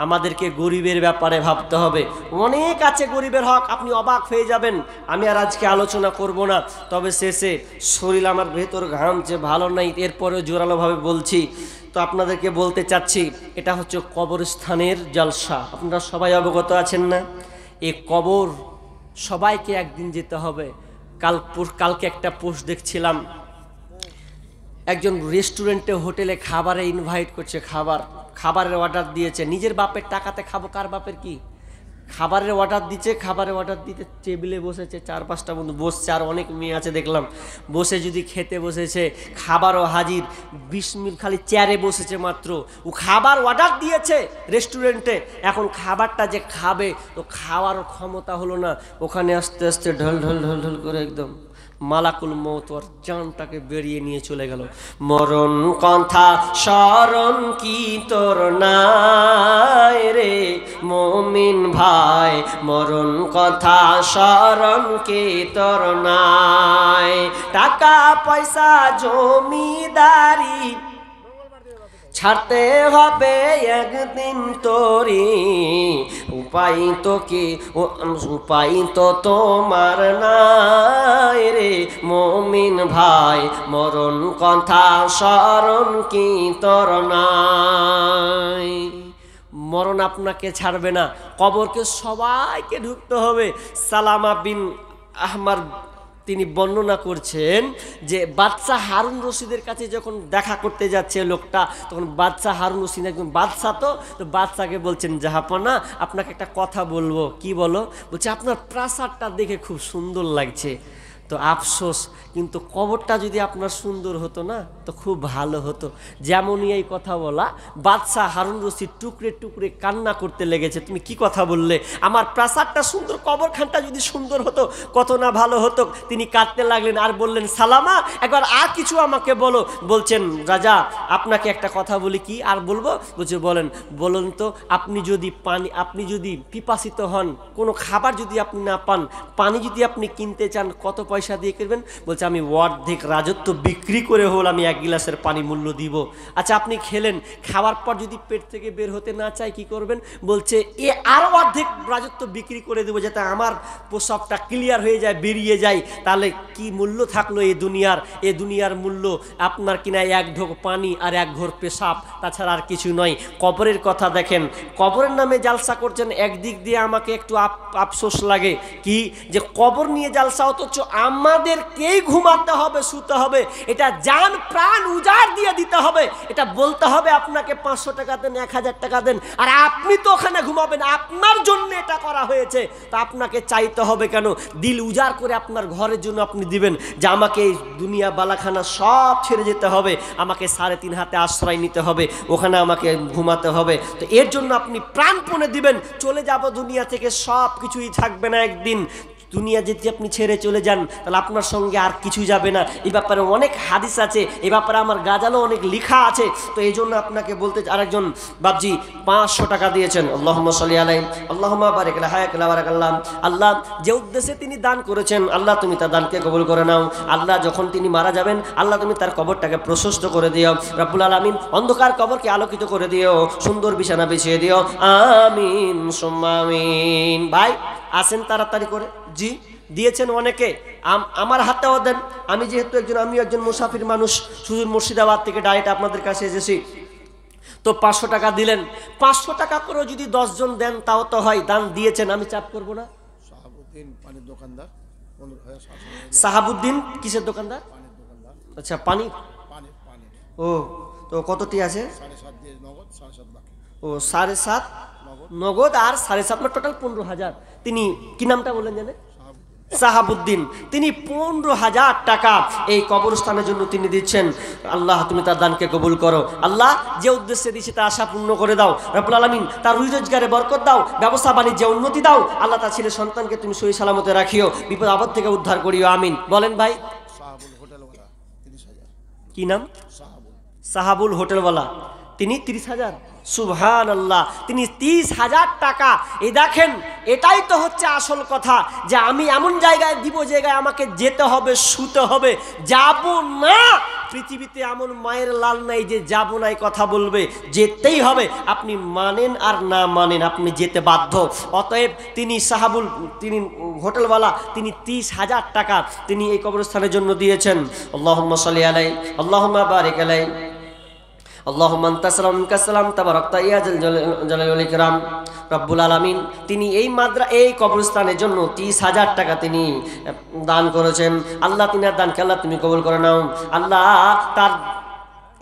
আমাদেরকে গরিবের ব্যাপারে ভাবতে হবে। অনেক আছে গরিবের হক, আপনি অবাক হয়ে যাবেন। আমি আর আজকে আলোচনা করব না, তবে শেষে শরীর আমার ভেতর ঘামছে, ভালো নাই, এরপরেও জোরালোভাবে বলছি। তো আপনাদেরকে বলতে চাচ্ছি, এটা হচ্ছে কবরস্থানের জলসা। আপনারা সবাই অবগত আছেন না? এই কবর সবাইকে একদিন যেতে হবে। কালকে একটা পোস্ট দেখছিলাম, একজন রেস্টুরেন্টে হোটেলে খাবারে ইনভাইট করছে, খাবারের অর্ডার দিয়েছে, নিজের বাপের টাকাতে খাবো, কার বাপের কি, খাবারের অর্ডার দিচ্ছে, খাবারের অর্ডার দিতে টেবিলে বসেছে, 4-5টা বন্ধু বসছে, আর অনেক মেয়ে আছে দেখলাম বসে, যদি খেতে বসেছে, খাবারও হাজির, 20 মিনিট খালি চেয়ারে বসেছে মাত্র, ও খাবার অর্ডার দিয়েছে রেস্টুরেন্টে, এখন খাবারটা যে খাবে তো খাওয়ার ক্ষমতা হলো না, ওখানে আস্তে আস্তে ঢল করে একদম মালাকুল মউত ওর জানটাকে বেরিয়ে নিয়ে চলে গেল। মরণ কথা স্মরণ কি তোর নাই রে মুমিন ভাই, মরণ কথা স্মরণ কি তোর নাই, টাকা পয়সা জমিদারি ছাড়তে হবে একদিন তোরি, উপায় তো তোমার নাই রে মুমিন ভাই, মরণ কথা স্মরণ কি তোর নাই। মরণ আপনাকে ছাড়বে না, কবরকে সবাইকে ঢুকতে হবে। সালামা বিন আহমার তিনি বর্ণনা করছেন যে বাদশাহ হারুন রশিদের কাছে যখন দেখা করতে যাচ্ছে লোকটা, তখন বাদশাহ হারুন রশিদ একজন বাদশাহ, তো বাদশাকে বলছেন, জাহাপনা আপনাকে একটা কথা বলবো। কি বলো? বলছে আপনার প্রাসাদটা দেখে খুব সুন্দর লাগছে, তো আফসোস কিন্তু কবরটা যদি আপনার সুন্দর হতো না তো খুব ভালো হতো। যেমনই এই কথা বলা, বাদশাহ হারুন রশিদ টুকরে টুকরে কান্না করতে লেগেছে। তুমি কি কথা বললে? আমার প্রাসাদটা সুন্দর, কবরখানটা যদি সুন্দর হতো কত না ভালো হতো। তিনি কাঁদতে লাগলেন আর বললেন, সালামা একবার আর কিছু আমাকে বলো। বলছেন, রাজা আপনাকে একটা কথা বলি। কি আর বলবো? বলছে বলুন তো, আপনি যদি পিপাসিত হন, কোনো খাবার যদি আপনি না পান, পানি যদি আপনি কিনতে চান, কত পয়সা দিয়ে কিনবেন? বলছে আমি অর্ধেক রাজত্ব বিক্রি করে হল আমি 1 গ্লাসের পানি মূল্য দিব। আচ্ছা আপনি খেলেন, খাওয়ার পর যদি পেট থেকে বের হতে না চায় কি করবেন? বলছে আরো অর্ধেক রাজত্ব বিক্রি করে দেবো, যাতে আমার প্রসবটা ক্লিয়ার হয়ে যায়, বেরিয়ে যায়। তাহলে কি মূল্য থাকলো এই দুনিয়ার মূল্য আপনার কিনা 1 ঢোক পানি আর 1 ঘোর পেশাব, তাছাড়া আর কিছু নয়। কবরের কথা দেখেন, কবরের নামে জালসা করছেন। একদিক দিয়ে আমাকে একটু আফসোস লাগে কি, যে কবর নিয়ে জালসা, অথচ আমাদেরকেই ঘুমাতে হবে, শুতে হবে, এটা জান প্রাণ উজাড় দিয়ে দিতে হবে। এটা বলতে হবে আপনাকে 500 টাকা দেন, 1000 টাকা দেন, আর আপনি তো ওখানে ঘুমাবেন, আপনার জন্য এটা করা হয়েছে। তা আপনাকে চাইতে হবে কেন? দিল উজাড় করে আপনার ঘরের জন্য আপনি দিবেন যে আমাকে এই দুনিয়া বালাখানা সব ছেড়ে যেতে হবে, আমাকে 3.5 হাতে আশ্রয় নিতে হবে, ওখানে আমাকে ঘুমাতে হবে। তো এর জন্য আপনি প্রাণপণে দিবেন। চলে যাব দুনিয়া থেকে, সব কিছুই থাকবে না একদিন। দুনিয়া যদি আপনি ছেড়ে চলে যান তাহলে আপনার সঙ্গে আর কিছু যাবে না। এই ব্যাপারে অনেক হাদিস আছে, এই ব্যাপারে আমার গাজালো অনেক লেখা আছে। তো এই জন্য আপনাকে বলতে, আরেকজন বাবজি 500 টাকা দিয়েছেন, আল্লাহুম্মা সাল্লি আলাইহি আল্লাহুম্মা বারিক লা হায়াকা বারাকাল্লাহ। আল্লাহ যে উদ্দেশ্যে তিনি দান করেছেন, আল্লাহ তুমি তার দানকে কবুল করে নাও। আল্লাহ যখন তিনি মারা যাবেন, আল্লাহ তুমি তার কবরটাকে প্রশস্ত করে দিও রব্বুল আলামিন, অন্ধকার কবরকে আলোকিত করে দিও, সুন্দর বিছানা বিছিয়ে দিও, আমিন সুম্মা আমিন। ভাই আসেন তাড়াতাড়ি করে। জি দিয়েছেন অনেকে, আমার হাতেও দেন। আমি যেহেতু আমিও একজন মুসাফির মানুষ, সুদূর মুর্শিদাবাদ থেকে ডাইরেক্ট আপনাদের কাছে এসেছি। তো 500 টাকা দিলেন, 500 টাকা করে যদি 10 জন দেন তাও তো হয়, দান দিয়েছেন, আমি চাপ করব না। শাহাবুদ্দিন পানির দোকানদার 15,700 সাহাবুদ্দিন কিসের দোকানদার? পানির দোকানদার, আচ্ছা, পানি। পানির পানির ও, তো কতটি আছে? 7.5 দিয়ে নগদ, 7.5 বাকি। ও 7.5 নগদ আর 7.5, মানে টোটাল 15,000। তিনি কি নামটা বললেন জানেন? সাহাবুদ্দিন। তিনি 15,000 টাকা এই কবরস্থানের জন্য তিনি দিচ্ছেন। আল্লাহ তুমি তার দানকে কবুল করো। আল্লাহ যে উদ্দেশ্যে দিয়েছে তা আশা পূর্ণ করে দাও রব্বুল আলামিন। তার রুজি রোজগারে বরকত দাও, ব্যবসা বাণিজ্যে উন্নতি দাও। আল্লাহ তার ছেলে সন্তানকে তুমি সহি সালামতে রাখিও, বিপদ আপদ থেকে উদ্ধার করিও, আমিন। বলেন ভাই। শাহাবুল হোটেলওয়ালা 30,000। কি নাম? শাহাবুল। সাহাবুল হোটেলওয়ালা, তিনি 30,000। সুবহানাল্লাহ, তিনি 30,000 টাকা। এই দেখেন, এটাই তো হচ্ছে আসল কথা, যে আমি এমন জায়গায় দিব, জায়গায় আমাকে যেতে হবে, শুতে হবে, যাব না। পৃথিবীতে এমন মায়ের লাল নাই যে যাব নাই কথা বলবে, যেতেই হবে। আপনি মানেন আর না মানেন, আপনি যেতে বাধ্য। অতএব তিনি সাহাবুল, তিনি হোটেলওয়ালা, তিনি 30,000 টাকা তিনি এই কবরস্থানের জন্য দিয়েছেন। আল্লাহুম্মা সাল্লি আলাইহি, আল্লাহুম্মা বারিক আলাইহি, আল্লাহুম্মা আনতা সালাম মিনকা সালাম তাবারাকতা ইয়া জালালি ওয়াল ইকরাম। রব্বুল আলামিন তিনি এই কবরস্থানের জন্য 30,000 টাকা তিনি দান করেছেন। আল্লাহ তিনার দানকে আল্লাহ তুমি কবুল করে নাও। আল্লাহ তার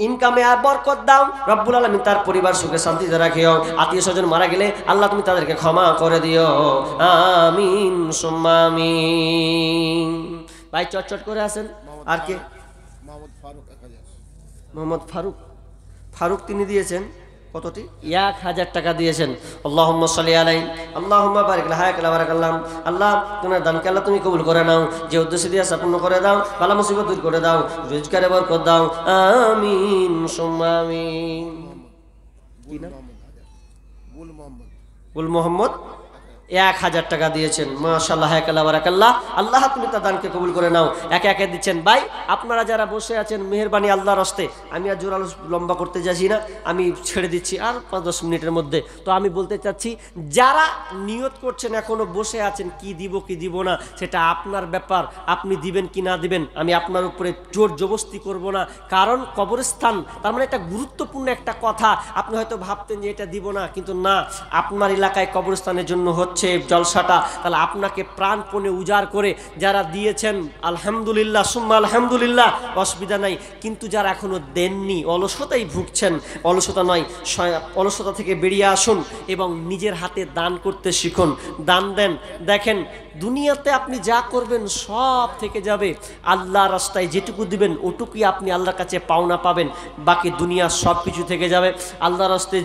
ইনকামে আর বরকত দাও রব্বুল আলামিন। তার পরিবার সুখে শান্তিতে রাখিও। আত্মীয় স্বজন মারা গেলে আল্লাহ তুমি তাদেরকে ক্ষমা করে দিও, আমিন সুম্মা আমিন। ভাই চটচট করে আসেন। আর কে? মোহাম্মদ ফারুক 1000। মোহাম্মদ ফারুক, ফারুক তিনি দিয়েছেন কতটি? 1000 টাকা দিয়েছেন। আল্লাহুম্মা সাল্লি আলাইহি, আল্লাহুম্মা বারিক লাহা বারাকাল্লাহ। আল্লাহ তোমার দানকে আল্লাহ তুমি কবুল করে নাও, যে উদ্দেশ্যে দিয়ে সম্পূর্ণ করে দাও, বালা মুসিবত দূর করে দাও, রোজগারে বরকত দাও, আমিন সুম্মা আমিন। কি নাম? গুল মোহাম্মদ। গুল মোহাম্মদ 1000 টাকা দিয়েছেন। মাশাআল্লাহ, হায়াকাল্লাহ বারাকাল্লাহ। আল্লাহ তুমি তার দানকে কবুল করে নাও। একে একে দিচ্ছেন। ভাই আপনারা যারা বসে আছেন, মেহেরবানি আল্লাহর হস্তে, আমি আর জোরালো লম্বা করতে যাচ্ছি না, আমি ছেড়ে দিচ্ছি আর 5-10 মিনিটের মধ্যে। তো আমি বলতে চাচ্ছি, যারা নিয়ত করছেন, এখনো বসে আছেন, কি দিব কি দিব না সেটা আপনার ব্যাপার, আপনি দিবেন কি না দিবেন, আমি আপনার উপরে জোর জবস্তি করব না। কারণ কবরস্থান তার মানে একটা গুরুত্বপূর্ণ একটা কথা। আপনি হয়তো ভাবতেন যে এটা দিব না, কিন্তু না, আপনার এলাকায় কবরস্থানের জন্য হচ্ছে জলসাটা, তাহলে আপনাকে প্রাণপণে উজাড় করে যারা দিয়েছেন, আলহামদুলিল্লাহ সুম্মা আলহামদুলিল্লাহ, অসুবিধা নাই। কিন্তু যারা এখনো দেননি, অলসতাই ভুগছেন, অলসতা নয়, অলসতা থেকে বেরিয়ে আসুন এবং নিজের হাতে দান করতে শিখুন। দান দেন। দেখেন, দুনিয়াতে আপনি যা করবেন সব থেকে যাবে, আল্লাহর রাস্তায় যেটুকু দিবেন ওটুকুই আপনি আল্লাহর কাছে পাওনা পাবেন, বাকি দুনিয়া সব কিছু থেকে যাবে। আল্লাহর রাস্তায়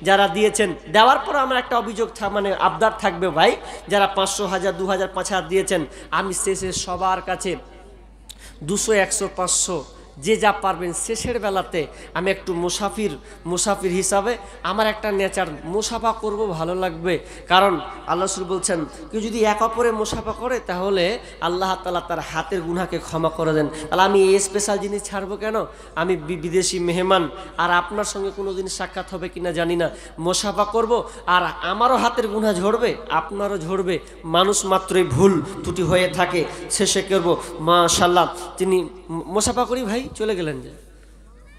যারা দিয়েছেন, দেওয়ার পর আমার একটা অভিযোগ মানে আবদার থাকবে ভাই, যারা 500, 1000, 2000, 5000 দিয়েছেন, আমি শেষে সবার কাছে 200, 100, 500 যে যা পারবেন, শেষের বেলাতে আমি একটু মুসাফির হিসাবে আমার একটা নেচার, মুসাফা করব, ভালো লাগবে। কারণ আল্লাহ রাসূল বলছেন, কেউ যদি এক অপরে মুসাফা করে তাহলে আল্লাহ তাআলা তার হাতের গুনাহকে ক্ষমা করে দেন। তাহলে আমি এই স্পেশাল জিনিস ছাড়বো কেন? আমি বিদেশি মেহমান, আর আপনার সঙ্গে কোনো দিন সাক্ষাৎ হবে কিনা জানি না, মুসাফা করব, আর আমারও হাতের গুনাহ ঝরবে, আপনারও ঝরবে। মানুষ মাত্রই ভুল ত্রুটি হয়ে থাকে। শেষে করব মাশাআল্লাহ, তিনি মুসাফা করি ভাই, চলে গেলেন যে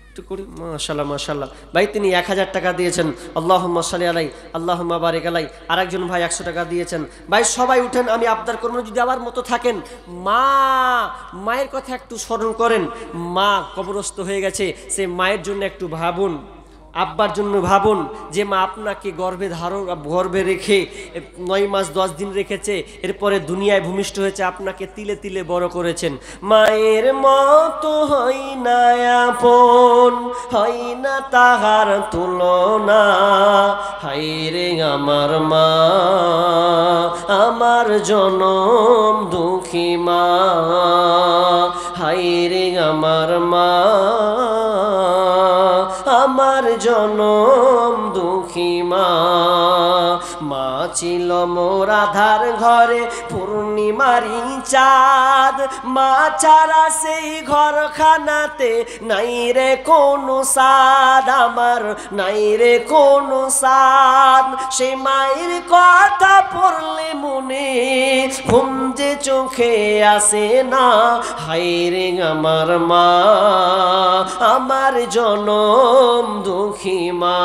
একটু করি। মাশাআল্লাহ মাশাআল্লাহ। ভাই তিনি 1000 টাকা দিয়েছেন। আল্লাহুম্মা সাল্লি আলাইহি, আল্লাহুম্মা বারিক আলাইহি। আরেকজন ভাই 100 টাকা দিয়েছেন। ভাই সবাই উঠেন, আমি আবদার করব, যদি আমার মতো থাকেন, মায়ের কথা একটু স্মরণ করেন। মা কবরস্থ হয়ে গেছে, সে মায়ের জন্য একটু ভাবুন, আব্বার জন্য ভাবুন, যে মা আপনাকে গর্ভে রেখে 9 মাস 10 দিন রেখেছে, এরপরে দুনিয়ায় ভূমিষ্ঠ হয়েছে, আপনাকে তিলে তিলে বড় করেছেন। মায়ের মতো হয় না আপন, হয় না তাহার তুলনা, হায়রে আমার মা, আমার জনম দুঃখী মা, হায়রে আমার মা, আমার জনম দুঃখী মা। মা ছিল মোর আধার ঘরে পূর্ণিমারি চাঁদ, মা ছাড়া সেই ঘরখানাতে নাই রে কোনো সাদ, আমার নাই রে কোনো সাদ। সে মায়ের কথা পড়লে মনে ঘুম যে চোখে আসে না, হায় রে আমার মা, আমার জনম দুঃখী মা।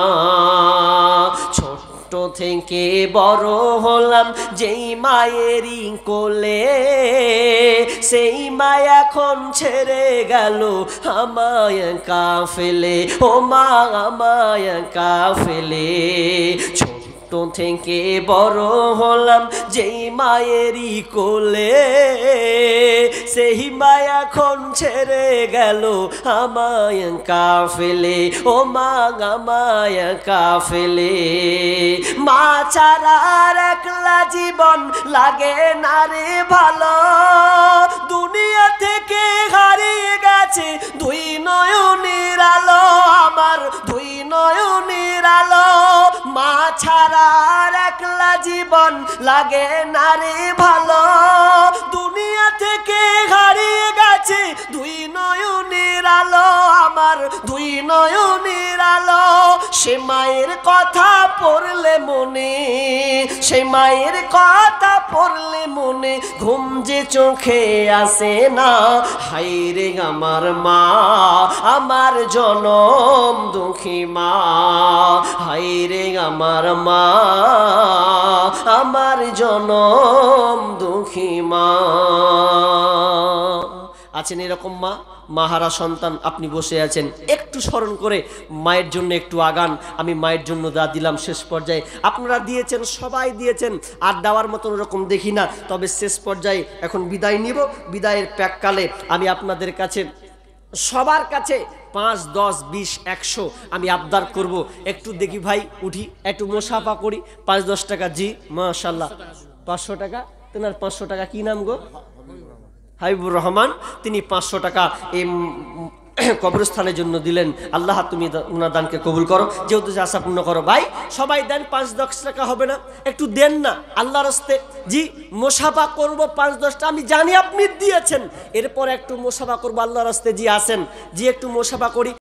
ছোট্ট থেকে বড় হলাম যেই মায়েরই কোলে, সেই মা এখন ছেড়ে গেল আমায় একা ফেলে, ও মা আমায় একা ফেলে। ছোট্ট থেকে বড় হলাম যেই মায়েরই কোলে, সেই মা এখন ছেড়ে গেল আমায় একা ফেলে, ও মা আমায় একা ফেলে। মা ছাড়া আর একলা জীবন লাগে না রে ভালো, দুনিয়া থেকে হারিয়ে গেছে দুই নয়নের আলো, আমার দুই নয়নের আলো। মা ছাড়া আর একলা জীবন লাগে না রে ভালো, দুনিয়া থেকে হারিয়ে গেছে দুই নয়নের আলো, আমার দুই নয়নের আলো। সে মায়ের কথা পড়লে মনে, সে মায়ের কথা পড়লে মনে ঘুম যে চোখে আসে না। হায়রে আমার মা, আমার জনম দুঃখী মা। হায়রে আমার মা, আমার জনম দুঃখী মা। আছেন এরকম মা, মাহারা সন্তান আপনি বসে আছেন, একটু স্মরণ করে মায়ের জন্য একটু আগান। আমি মায়ের জন্য যা দিলাম শেষ পর্যায়ে আপনারা দিয়েছেন, সবাই দিয়েছেন, আর দেওয়ার মতন ওরকম দেখি না। তবে শেষ পর্যায়ে এখন বিদায় নিব। বিদায়ের প্যাককালে আমি আপনাদের কাছে সবার কাছে 5, 10, 20, 100 আমি আবদার করব। একটু দেখি ভাই উঠি, একটু মোসাফা করি। 5-10 টাকা, জি মাশাআল্লাহ। 500 টাকা, তেনার 500 টাকা কি নাম গো? হাবিবুর রহমান। তিনি 500 টাকা এই কবরস্থানের জন্য দিলেন। আল্লাহ তুমি ওনার দানকে কবুল করো, যেহেতু আশা পূর্ণ করো। ভাই সবাই দেন, 5-10 টাকা হবে না? একটু দেন না আল্লাহর হস্তে। জি মোসাফা করবো 5-10টা, আমি জানি আপনি দিয়েছেন, এরপর একটু মোসাফা করবো আল্লাহর হস্তে। জি আসেন, জি একটু মোসাফা করি।